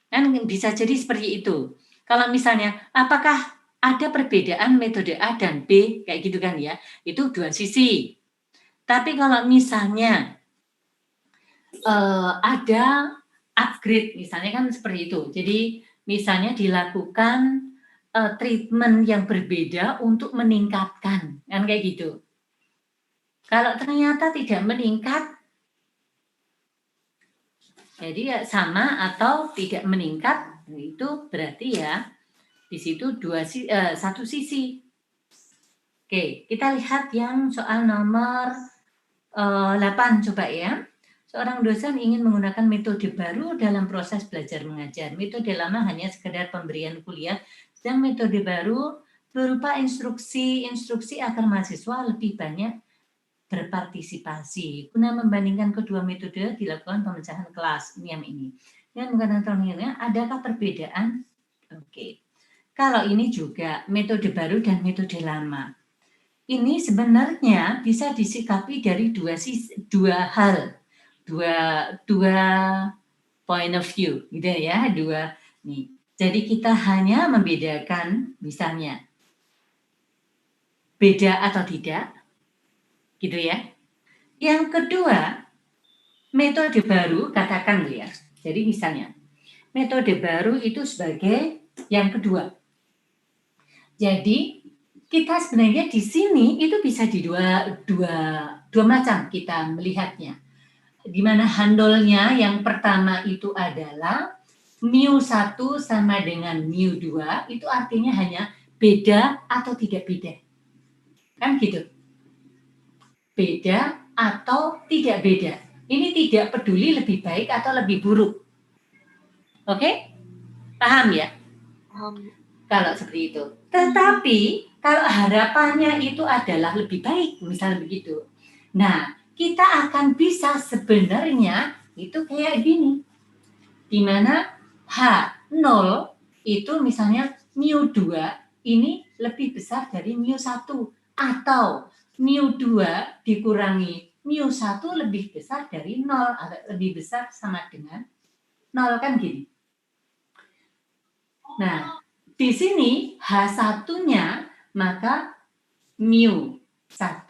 Kan bisa jadi seperti itu. Kalau misalnya, apakah ada perbedaan metode A dan B, kayak gitu kan ya, itu 2 sisi. Tapi kalau misalnya ada upgrade, misalnya kan seperti itu. Jadi misalnya dilakukan treatment yang berbeda untuk meningkatkan, kan kayak gitu. Kalau ternyata tidak meningkat, jadi ya sama atau tidak meningkat, itu berarti ya di situ 1 sisi. Oke, kita lihat yang soal nomor 8 coba ya. Seorang dosen ingin menggunakan metode baru dalam proses belajar mengajar. Metode lama hanya sekedar pemberian kuliah, dan metode baru berupa instruksi agar mahasiswa lebih banyak berpartisipasi. Guna membandingkan kedua metode dilakukan pemecahan kelas. Ini yang ini. Dan mengatakan adakah perbedaan? Oke. Kalau ini juga metode baru dan metode lama. Ini sebenarnya bisa disikapi dari dua hal. Dua point of view gitu ya, dua nih. Jadi kita hanya membedakan misalnya beda atau tidak gitu ya. Yang kedua, metode baru katakan ya. Jadi misalnya metode baru itu sebagai yang kedua. Jadi kita sebenarnya di sini itu bisa di dua macam kita melihatnya. Di mana handolnya yang pertama itu adalah mu1 sama dengan mu2, itu artinya hanya beda atau tidak beda. Kan gitu. Beda atau tidak beda. Ini tidak peduli lebih baik atau lebih buruk. Oke? Paham ya? Paham. Kalau seperti itu. Tetapi kalau harapannya itu adalah lebih baik, misalnya begitu. Nah, kita akan bisa sebenarnya itu kayak gini. Di mana H0 itu misalnya mu2 ini lebih besar dari mu1. Atau mu2 dikurangi mu1 lebih besar dari 0. Atau lebih besar sama dengan 0 kan gini. Nah, di sini H1-nya maka mu1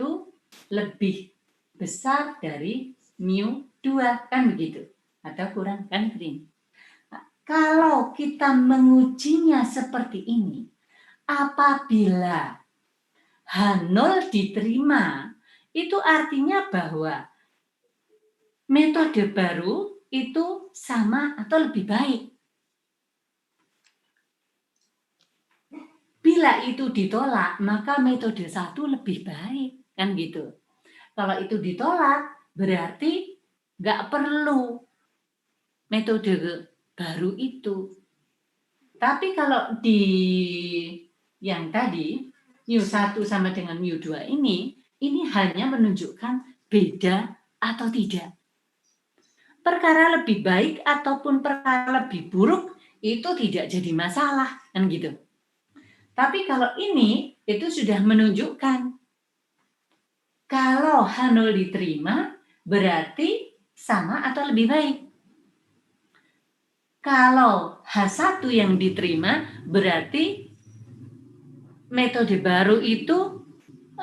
lebih besar dari mu2 kan begitu, atau kurang kan ini. Nah, kalau kita mengujinya seperti ini, apabila H0 diterima, itu artinya bahwa metode baru itu sama atau lebih baik. Bila itu ditolak, maka metode 1 lebih baik, kan gitu. Kalau itu ditolak, berarti nggak perlu metode baru itu. Tapi kalau di yang tadi, mu1 sama dengan mu2 ini hanya menunjukkan beda atau tidak. Perkara lebih baik ataupun perkara lebih buruk itu tidak jadi masalah, kan gitu. Tapi kalau ini itu sudah menunjukkan kalau H0 diterima berarti sama atau lebih baik. Kalau H1 yang diterima berarti metode baru itu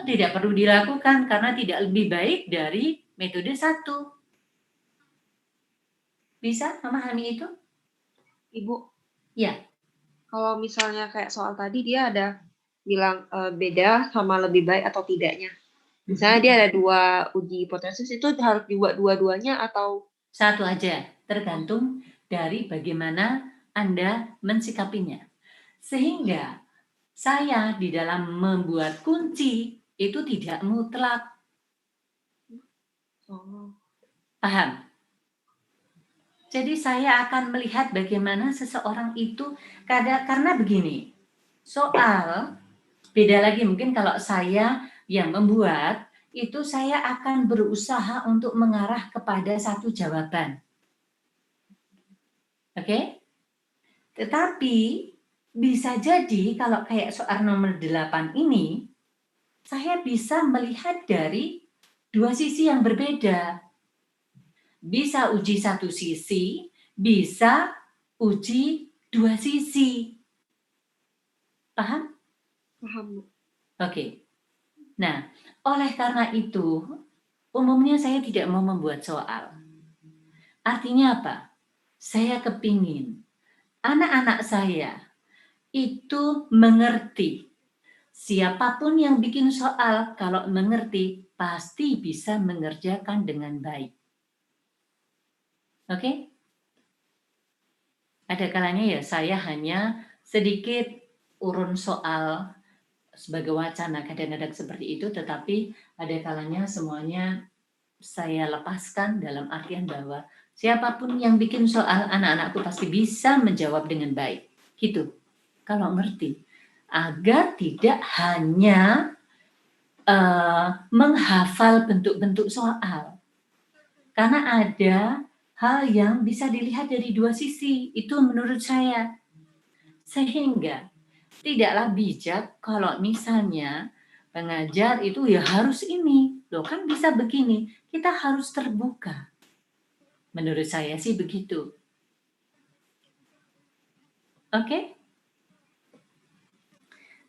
tidak perlu dilakukan karena tidak lebih baik dari metode 1. Bisa memahami itu? Ibu, Ya. kalau misalnya kayak soal tadi dia ada bilang beda sama lebih baik atau tidaknya. Misalnya dia ada 2 uji hipotesis, itu harus dibuat dua-duanya atau satu aja, tergantung dari bagaimana Anda mensikapinya. Sehingga saya di dalam membuat kunci itu tidak mutlak. Paham? Jadi saya akan melihat bagaimana seseorang itu karena begini. Soal beda lagi mungkin kalau saya yang membuat itu saya akan berusaha untuk mengarah kepada satu jawaban. Oke? Tetapi bisa jadi kalau kayak soal nomor 8 ini saya bisa melihat dari dua sisi yang berbeda. Bisa uji satu sisi, bisa uji dua sisi. Paham? paham? Oke. Nah, oleh karena itu, umumnya saya tidak mau membuat soal. Artinya apa? Saya kepingin anak-anak saya itu mengerti. Siapapun yang bikin soal, kalau mengerti, pasti bisa mengerjakan dengan baik. Oke? Ada kalanya ya saya hanya sedikit urun soal sebagai wacana kadang-kadang seperti itu, tetapi ada kalanya semuanya saya lepaskan dalam artian bahwa siapapun yang bikin soal, anak-anakku pasti bisa menjawab dengan baik. Gitu. Kalau ngerti. Agar tidak hanya menghafal bentuk-bentuk soal. Karena ada hal yang bisa dilihat dari dua sisi. Itu menurut saya. Sehingga tidaklah bijak kalau misalnya pengajar itu ya harus ini. Loh kan bisa begini. Kita harus terbuka. Menurut saya sih begitu. Oke?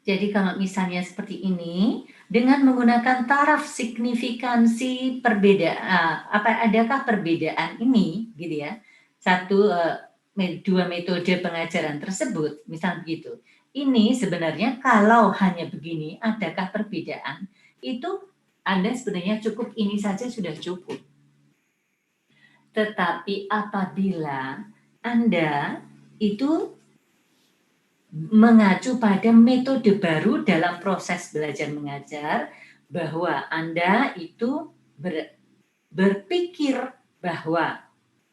Jadi kalau misalnya seperti ini, dengan menggunakan taraf signifikansi perbedaan, adakah perbedaan ini, gitu ya? Dua metode pengajaran tersebut, misal begitu. Ini sebenarnya kalau hanya begini, adakah perbedaan? Itu Anda sebenarnya cukup ini saja sudah cukup. Tetapi apabila Anda itu mengacu pada metode baru dalam proses belajar mengajar, bahwa Anda itu berpikir bahwa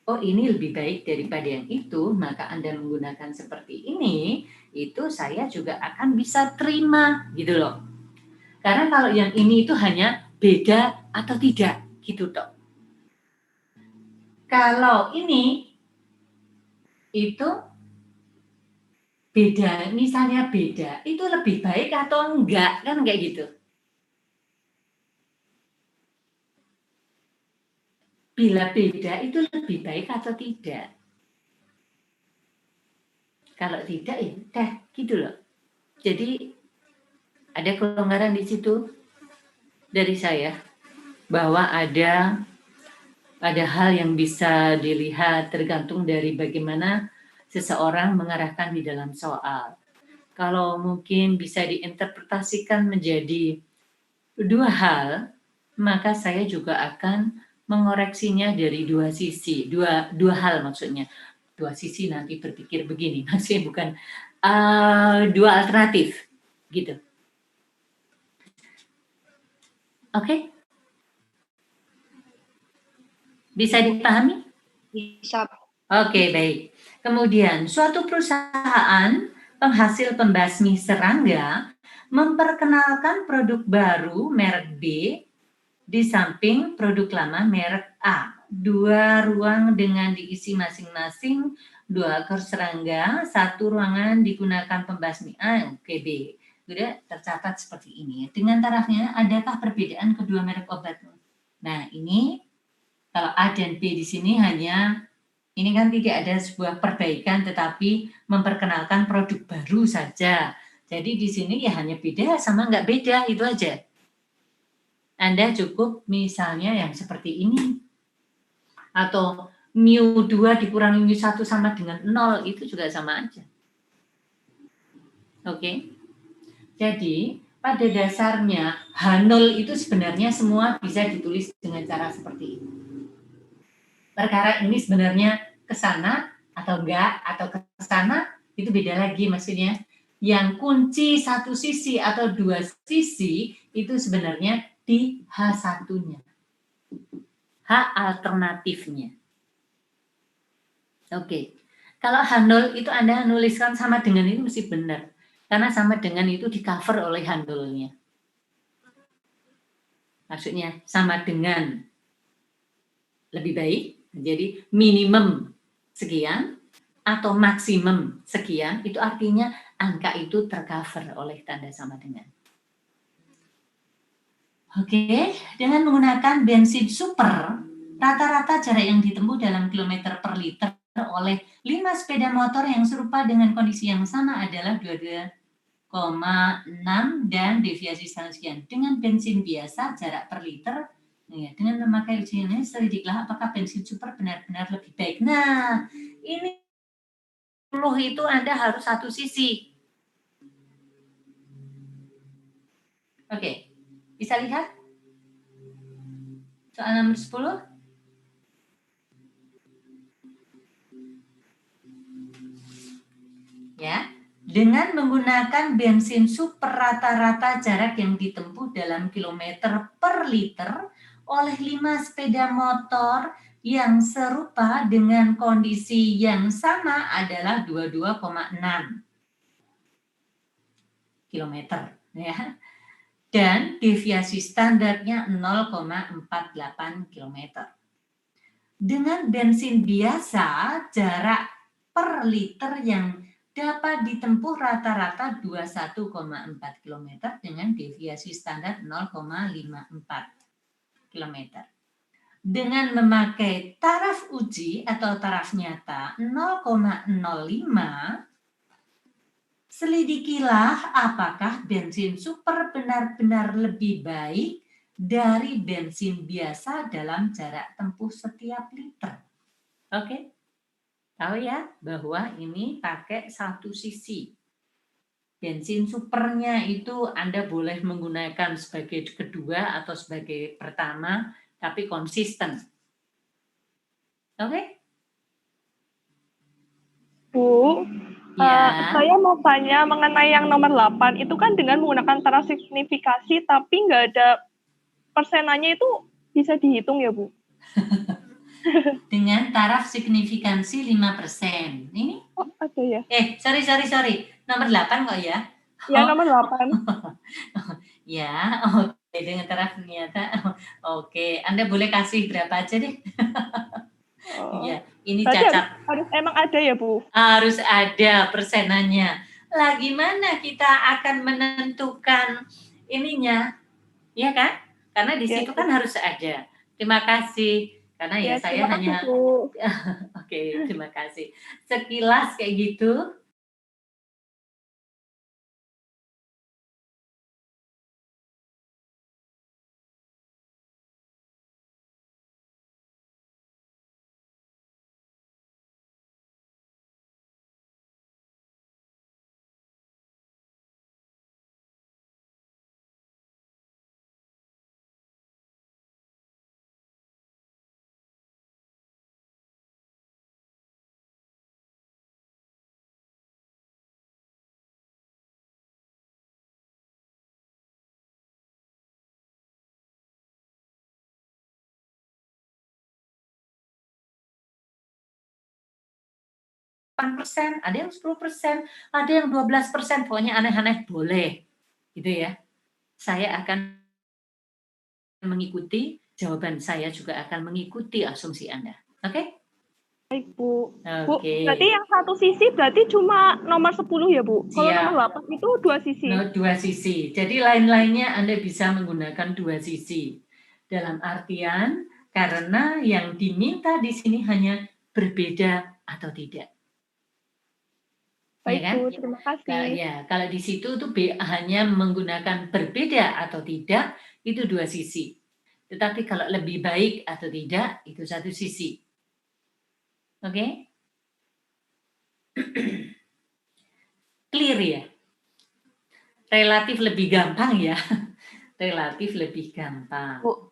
oh ini lebih baik daripada yang itu, maka Anda menggunakan seperti ini, itu saya juga akan bisa terima gitu loh. Karena kalau yang ini itu hanya beda atau tidak gitu toh. Kalau ini itu beda, misalnya beda, itu lebih baik atau enggak, kan kayak gitu. Bila beda itu lebih baik atau tidak. Kalau tidak ya udah gitu loh. Jadi ada kelonggaran di situ dari saya bahwa ada hal yang bisa dilihat tergantung dari bagaimana seseorang mengarahkan di dalam soal. Kalau mungkin bisa diinterpretasikan menjadi dua hal, maka saya juga akan mengoreksinya dari dua sisi, dua hal maksudnya. Dua sisi nanti berpikir begini, maksudnya bukan dua alternatif, gitu. Oke? Bisa dipahami? Bisa. Oke, baik. Kemudian, suatu perusahaan penghasil pembasmi serangga memperkenalkan produk baru merek B di samping produk lama merek A. Dua ruang dengan diisi masing-masing 2 ekor serangga, 1 ruangan digunakan pembasmi A, oke B. Sudah tercatat seperti ini. Dengan tarafnya, adakah perbedaan kedua merek obat? Nah, ini kalau A dan B di sini hanya, ini kan tidak ada sebuah perbaikan, tetapi memperkenalkan produk baru saja. Jadi di sini ya hanya beda sama nggak beda, itu aja. Anda cukup misalnya yang seperti ini. Atau mu2 dikurangi mu1 sama dengan 0, itu juga sama aja. Oke? Jadi, pada dasarnya H0 itu sebenarnya semua bisa ditulis dengan cara seperti ini. Perkara ini sebenarnya ke sana atau enggak, atau ke sana, itu beda lagi maksudnya. Yang kunci satu sisi atau dua sisi itu sebenarnya di H1-nya. H alternatifnya. Oke. Kalau H0 itu Anda nuliskan sama dengan itu mesti benar. Karena sama dengan itu di cover oleh H0-nya. Maksudnya sama dengan lebih baik, jadi minimum sekian atau maksimum sekian, itu artinya angka itu tercover oleh tanda sama dengan. Oke, dengan menggunakan bensin super, rata-rata jarak yang ditempuh dalam kilometer per liter oleh 5 sepeda motor yang serupa dengan kondisi yang sama adalah 22,6 dan deviasi sekian. Dengan bensin biasa, jarak per liter, ya, dengan memakai ujian ini, selidiklah apakah bensin super benar-benar lebih baik. Nah, ini 10 itu Anda harus satu sisi. Oke, bisa lihat? Soal nomor 10. Ya, dengan menggunakan bensin super rata-rata jarak yang ditempuh dalam kilometer per liter oleh 5 sepeda motor yang serupa dengan kondisi yang sama adalah 22,6 km ya. Dan deviasi standarnya 0,48 km. Dengan bensin biasa, jarak per liter yang dapat ditempuh rata-rata 21,4 km dengan deviasi standar 0,54 km. Dengan memakai taraf uji atau taraf nyata 0,05, selidikilah apakah bensin super benar-benar lebih baik dari bensin biasa dalam jarak tempuh setiap liter. Oke? Tahu ya bahwa ini pakai satu sisi. Bensin supernya itu Anda boleh menggunakan sebagai kedua atau sebagai pertama, tapi konsisten. Oke? Bu, Ya. saya mau tanya mengenai yang nomor 8, itu kan dengan menggunakan taraf signifikasi, tapi nggak ada persenannya, itu bisa dihitung ya, Bu? Dengan taraf signifikansi 5%. Ini? Oh, ada ya? Sorry. Nomor 8 kok ya? Ya, nomor 8. Ya, oke. Dengan taraf nyata. Oke, Anda boleh kasih berapa aja deh. Iya, ini Berarti cacat. harus emang ada ya, Bu? Harus ada persenannya. Lah gimana kita akan menentukan ininya? Ya kan? Karena di situ kan harus ada. Terima kasih. Karena ya saya hanya Oke, terima kasih. Sekilas kayak gitu. Persen, ada yang 10%, ada yang 12%, pokoknya aneh-aneh boleh, gitu ya. Saya akan mengikuti, jawaban saya juga akan mengikuti asumsi Anda. Oke? Baik, Bu. Bu, Oke. berarti yang satu sisi berarti cuma nomor 10 ya, Bu? Kalau nomor 8 itu 2 sisi? Dua sisi. Jadi lain-lainnya Anda bisa menggunakan 2 sisi. Dalam artian, karena yang diminta di sini hanya berbeda atau tidak. Baik, Ya kan? Bu, terima kasih. Kalau di situ tuh hanya menggunakan berbeda atau tidak, itu 2 sisi. Tetapi kalau lebih baik atau tidak, itu 1 sisi. Oke? Clear ya? Relatif lebih gampang ya? Relatif lebih gampang. Bu.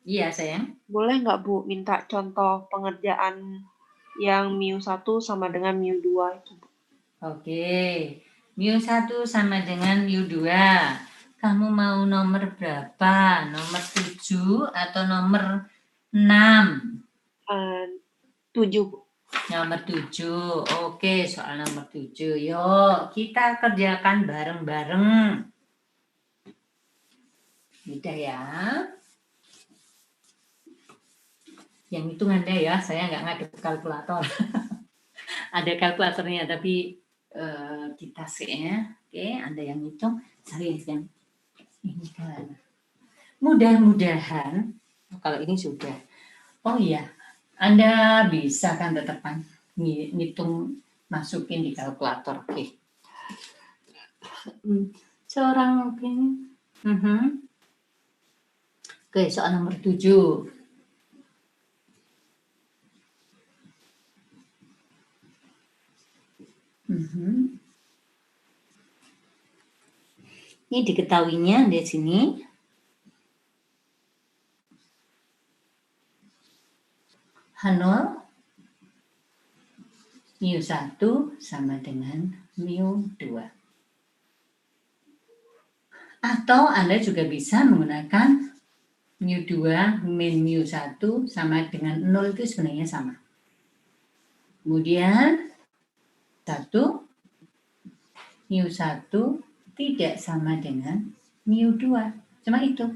Iya, sayang. Boleh nggak, Bu, minta contoh pengerjaan yang μ1 sama dengan μ2 itu? Oke. μ1 sama dengan μ2. Kamu mau nomor berapa? Nomor 7 atau nomor 6? 7, Bu. Nomor 7. Oke, soal nomor 7. Yuk, kita kerjakan bareng-bareng. Mudah ya. Yang hitung Anda ya, saya nggak ngadep kalkulator. Ada kalkulatornya, tapi di tas kayaknya. Oke, Anda yang hitung, saya yang ini kan. Mudah-mudahan, kalau ini sudah. Oh iya, Anda bisa kan tetepan ngitung, masukin di kalkulator. Oke. Seorang mungkin. Oke, soal nomor 7. Ini diketahuinya di sini. H0 μ1 sama dengan μ2. Atau Anda juga bisa menggunakan mu 2 min mu 1 sama dengan 0 itu sebenarnya sama. Kemudian 1 mu 1 tidak sama dengan mu 2. Cuma itu.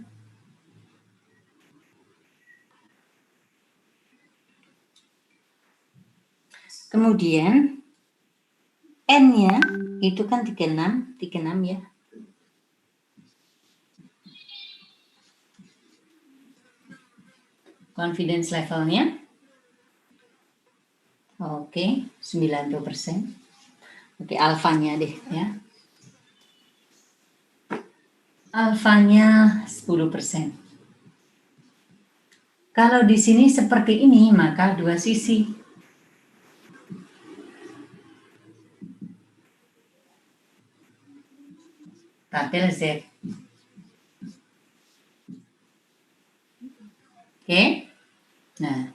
Kemudian N-nya itu kan 36 ya. Confidence levelnya oke, 90%. Oke, alfanya deh ya. Alfanya 10%. Kalau di sini seperti ini, maka dua sisi. Tabel Z. Oke. Nah.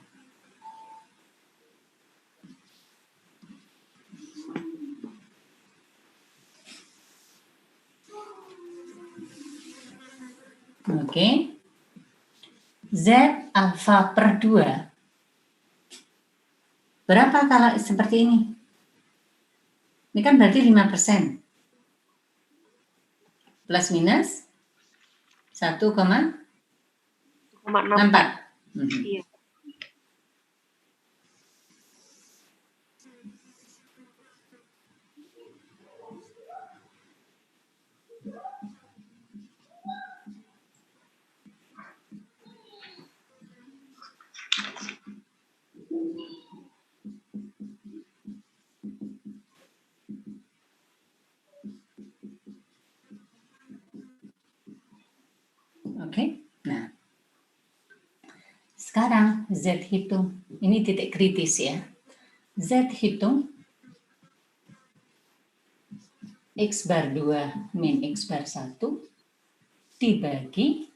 Oke. Z alfa per 2. Berapa kalau seperti ini? Ini kan berarti 5%. Plus minus 1,64. Iya. Oke. Nah. Sekarang Z hitung. Ini titik kritis ya. Z hitung X bar 2 min X bar 1 dibagi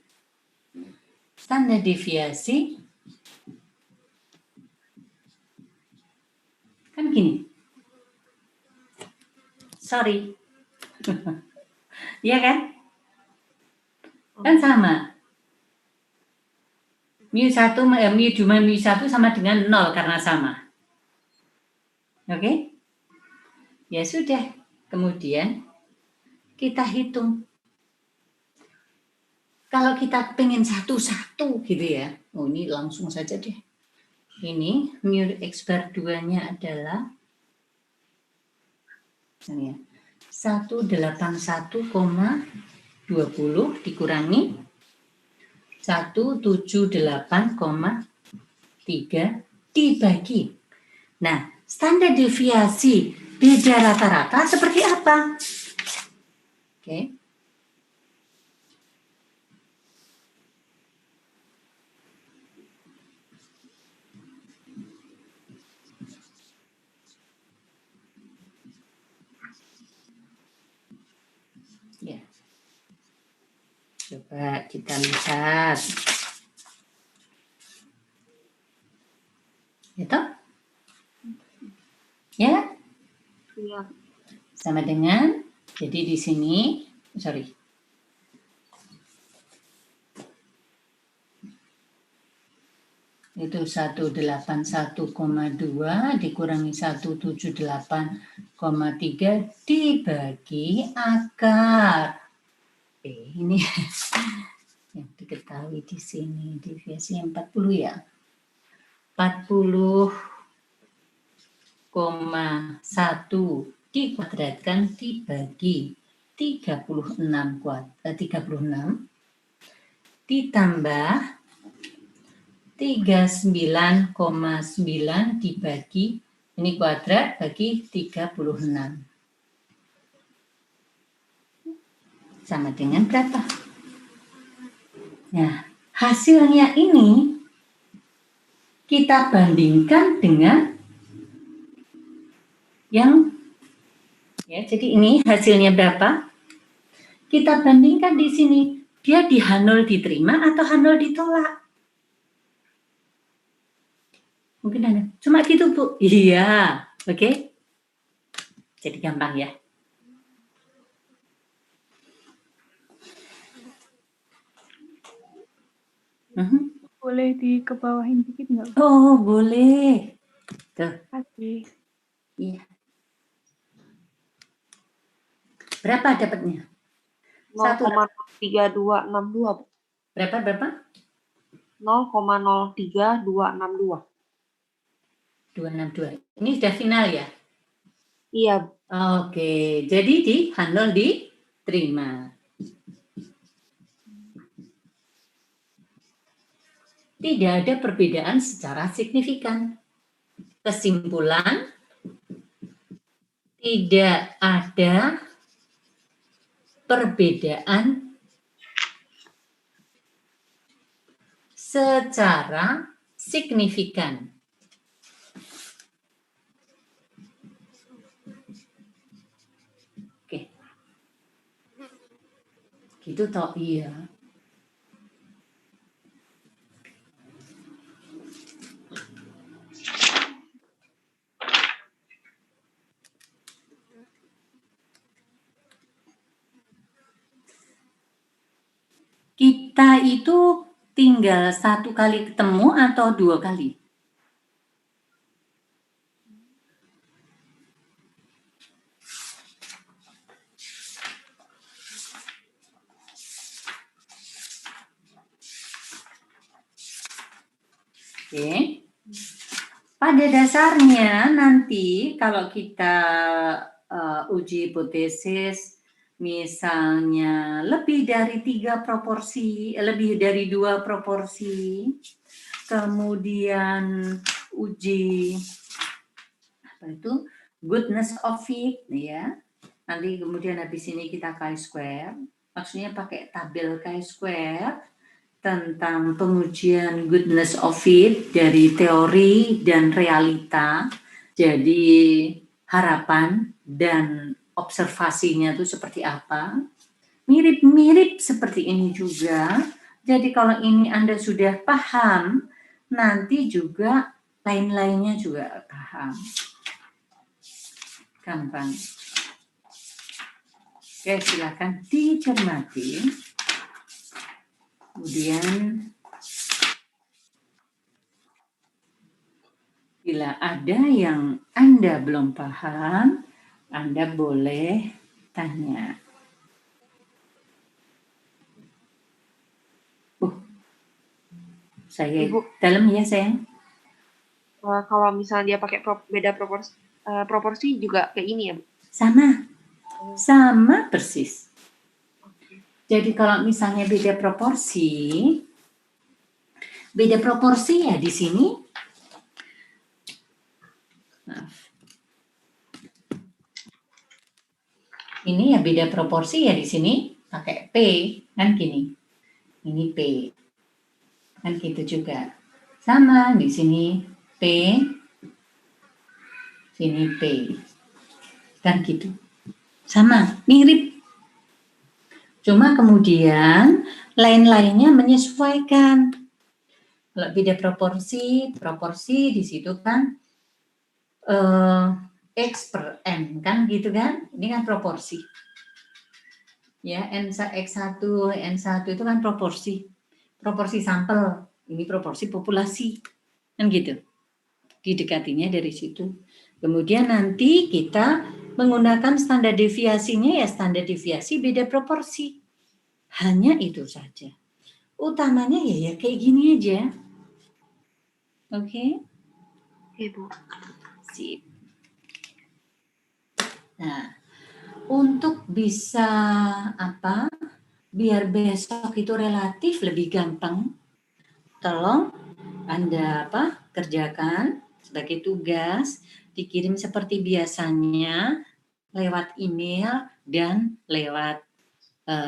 standar deviasi kan gini. Sorry. Iya kan? Kan sama. Mu 1, mu 2, mu 1 sama dengan 0 karena sama. Oke? Ya sudah. Kemudian kita hitung. Kalau kita pengen satu-satu gitu ya. Oh ini langsung saja deh. Ini mu X bar 2-nya adalah 181,20 dikurangi 178,3 dibagi. Nah, standar deviasi beda rata-rata seperti apa? Oke. Ya. Coba kita lihat. Itu? Ya? Iya. Sama dengan, jadi di sini, sorry. Itu 181,2 dikurangi 178,3 dibagi akar. Ini yang diketahui di sini deviasi 40 ya. 40,1 dikuadratkan dibagi 36 ditambah 39,9 dibagi ini kuadrat bagi 36 sama dengan berapa? Nah, hasilnya ini kita bandingkan dengan yang ya, jadi ini hasilnya berapa? Kita bandingkan di sini. Dia di H0 diterima atau H0 ditolak? Mungkin ada. Cuma gitu, Bu. Iya. Oke. Jadi gampang ya. Boleh dikebawahin dikit nggak? Oh, boleh. Tuh, Kasih. iya. Berapa dapatnya? 0,03262. Berapa? 0,03262. 262. Ini sudah final ya? Iya. Oke, jadi handle diterima. Tidak ada perbedaan secara signifikan. Kesimpulan, tidak ada perbedaan secara signifikan. Oke. Gitu toh, iya. Kita itu tinggal 1 kali ketemu atau 2 kali? Oke. Pada dasarnya nanti kalau kita uji hipotesis misalnya lebih dari 3 proporsi, lebih dari 2 proporsi, kemudian uji apa itu goodness of fit ya. Nanti kemudian habis ini kita chi-square, maksudnya pakai tabel chi-square tentang pengujian goodness of it dari teori dan realita. Jadi harapan dan observasinya itu seperti apa. Mirip-mirip seperti ini juga. Jadi kalau ini Anda sudah paham, nanti juga lain-lainnya juga paham. Gampang. Oke, silakan dicermati. Kemudian bila ada yang Anda belum paham, Anda boleh tanya. Saya Ibu, dalam ya sayang. kalau misalnya dia pakai beda proporsi juga kayak ini ya, Bu? Sama persis. Jadi kalau misalnya beda proporsi ya di sini. Maaf. Ini ya beda proporsi ya di sini pakai P kan gini. Ini P. Kan gitu juga. Sama di sini P, sini P. Kan gitu. Sama, mirip. Cuma kemudian lain-lainnya menyesuaikan. Kalau beda proporsi di situ kan X per N kan gitu kan? Ini kan proporsi. Ya, X1, N1 itu kan proporsi. Proporsi sampel, ini proporsi populasi. Kan gitu. Didekatinya dari situ. Kemudian nanti kita menggunakan standar deviasinya ya standar deviasi beda proporsi. Hanya itu saja. Utamanya ya kayak gini aja. Oke? Oke, Bu. Sip. Nah, untuk bisa biar besok itu relatif lebih gampang, tolong Anda kerjakan sebagai tugas, dikirim seperti biasanya lewat email dan lewat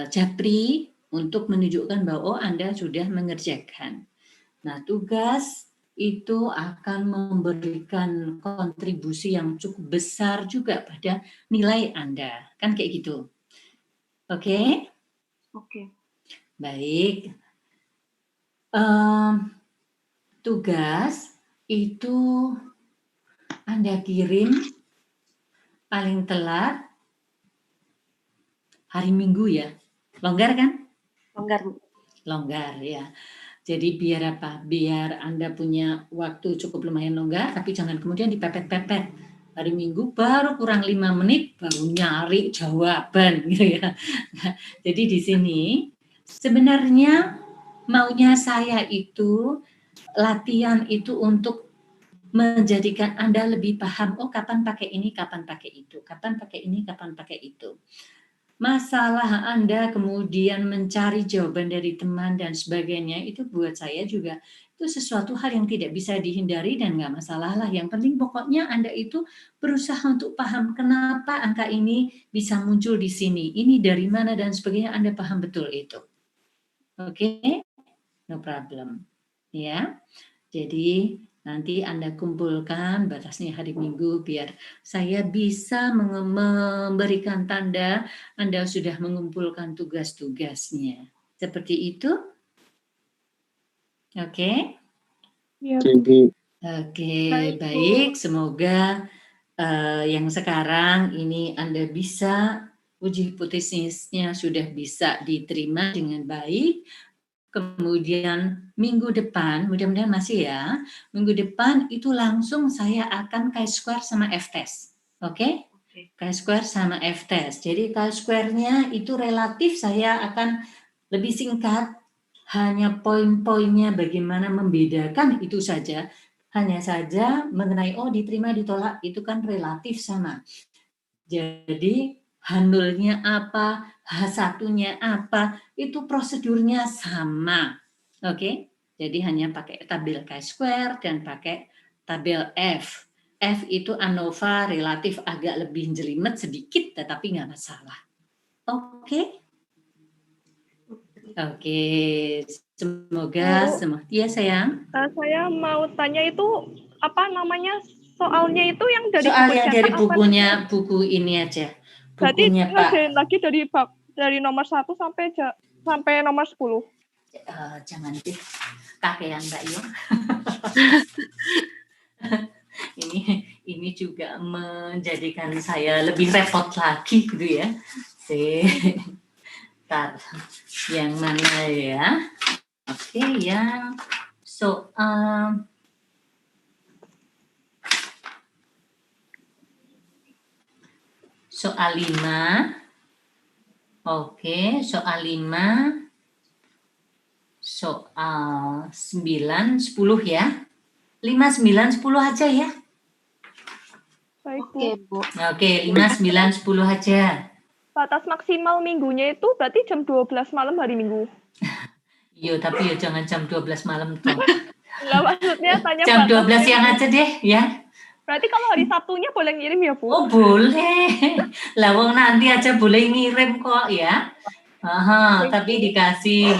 Japri untuk menunjukkan bahwa Anda sudah mengerjakan. Nah, tugas itu akan memberikan kontribusi yang cukup besar juga pada nilai Anda. Kan kayak gitu. Oke? Oke. Baik. Tugas itu Anda kirim paling telat hari Minggu ya. Longgar kan? Longgar, Bu. Longgar ya. Jadi biar apa? Biar Anda punya waktu cukup lumayan longgar, tapi jangan kemudian dipepet-pepet. Hari Minggu baru kurang 5 menit baru nyari jawaban gitu ya. Jadi di sini sebenarnya maunya saya itu latihan itu untuk menjadikan Anda lebih paham, oh kapan pakai ini, kapan pakai itu, kapan pakai ini, kapan pakai itu. Masalah Anda kemudian mencari jawaban dari teman dan sebagainya, itu buat saya juga itu sesuatu hal yang tidak bisa dihindari dan nggak masalah lah. Yang penting pokoknya Anda itu berusaha untuk paham kenapa angka ini bisa muncul di sini, ini dari mana dan sebagainya, Anda paham betul itu. Oke? No problem. Ya. Jadi nanti Anda kumpulkan batasnya hari Minggu biar saya bisa memberikan tanda Anda sudah mengumpulkan tugas-tugasnya. Seperti itu? Oke? Iya, Oke, Bu. Bu. Oke, Baik, Bu. baik. Semoga yang sekarang ini Anda bisa uji hipotesisnya sudah bisa diterima dengan baik. Kemudian minggu depan, mudah-mudahan masih ya, minggu depan itu langsung saya akan chi-square sama F-test. Oke? Chi-square sama F-test. Jadi chi-square-nya itu relatif saya akan lebih singkat, hanya poin-poinnya bagaimana membedakan itu saja. Hanya saja mengenai diterima ditolak itu kan relatif sama. Jadi H0-nya apa, H1-nya apa, itu prosedurnya sama. Oke? Jadi hanya pakai tabel chi-square dan pakai tabel F. F itu ANOVA relatif agak lebih jelimet sedikit, tetapi nggak masalah. Oke? Oke. Semoga semua. Iya sayang. Saya mau tanya itu apa namanya soalnya itu yang dari Soal buku yang cetak dari apa? bukunya, buku ini aja. Berarti Bukunya Pak. ngerjain lagi dari nomor 1 sampai nomor 10. Jangan deh, kakean Mbak Yung. ini juga menjadikan saya lebih repot lagi gitu ya. Bentar, yang mana ya? Oke, yang soal soal 5. Oke, soal 5. Soal 9, 10 ya. 5, 9, 10 aja ya. Baik, Bu. Oke, Bu. Oke, 5, 9, 10 aja. Batas maksimal minggunya itu berarti jam 12 malam hari Minggu. Iya, tapi ya jangan jam 12 malam tuh. Enggak, maksudnya tanya Jam 12 batasnya. siang aja deh ya. Berarti kalau hari Sabtunya boleh ngirim ya, Bu? Oh, boleh. Lah wong nanti aja boleh ngirim kok ya. Aha, tapi dikasih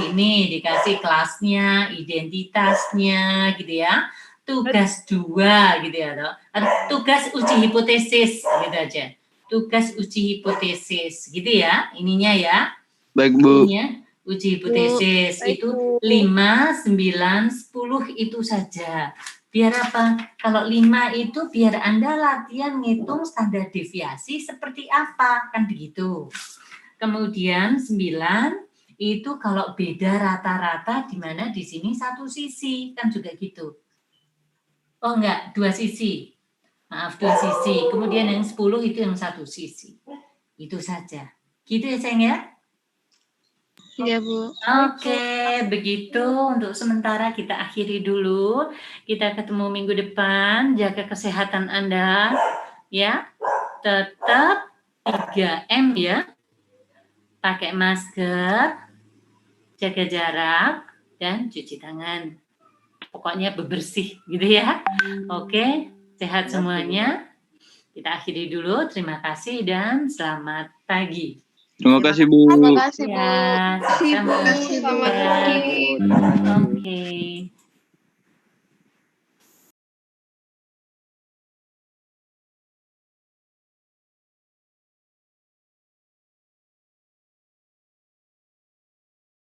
kelasnya, identitasnya gitu ya. Tugas 2 gitu ya, toh. Atau tugas uji hipotesis gitu aja. Tugas uji hipotesis gitu ya, ininya ya. Baik, Bu. Ininya uji hipotesis Baik, itu Bu. 5, 9, 10 itu saja. Biar apa? Kalau 5 itu biar Anda latihan ngitung standar deviasi seperti apa, kan begitu. Kemudian 9 itu kalau beda rata-rata di mana di sini satu sisi, kan juga gitu. Oh enggak, 2 sisi. Maaf, 2 sisi. Kemudian yang 10 itu yang satu sisi. Itu saja. Gitu ya sayang ya? Iya, Bu. Oke, begitu untuk sementara kita akhiri dulu. Kita ketemu minggu depan. Jaga kesehatan Anda ya. Tetap 3M ya. Pakai masker, jaga jarak, dan cuci tangan. Pokoknya bebersih gitu ya. Oke, sehat semuanya. Kita akhiri dulu. Terima kasih dan selamat pagi. Terima kasih, Bu. Terima kasih, Bu. Ya, sama-sama. Selamat pagi. Oke.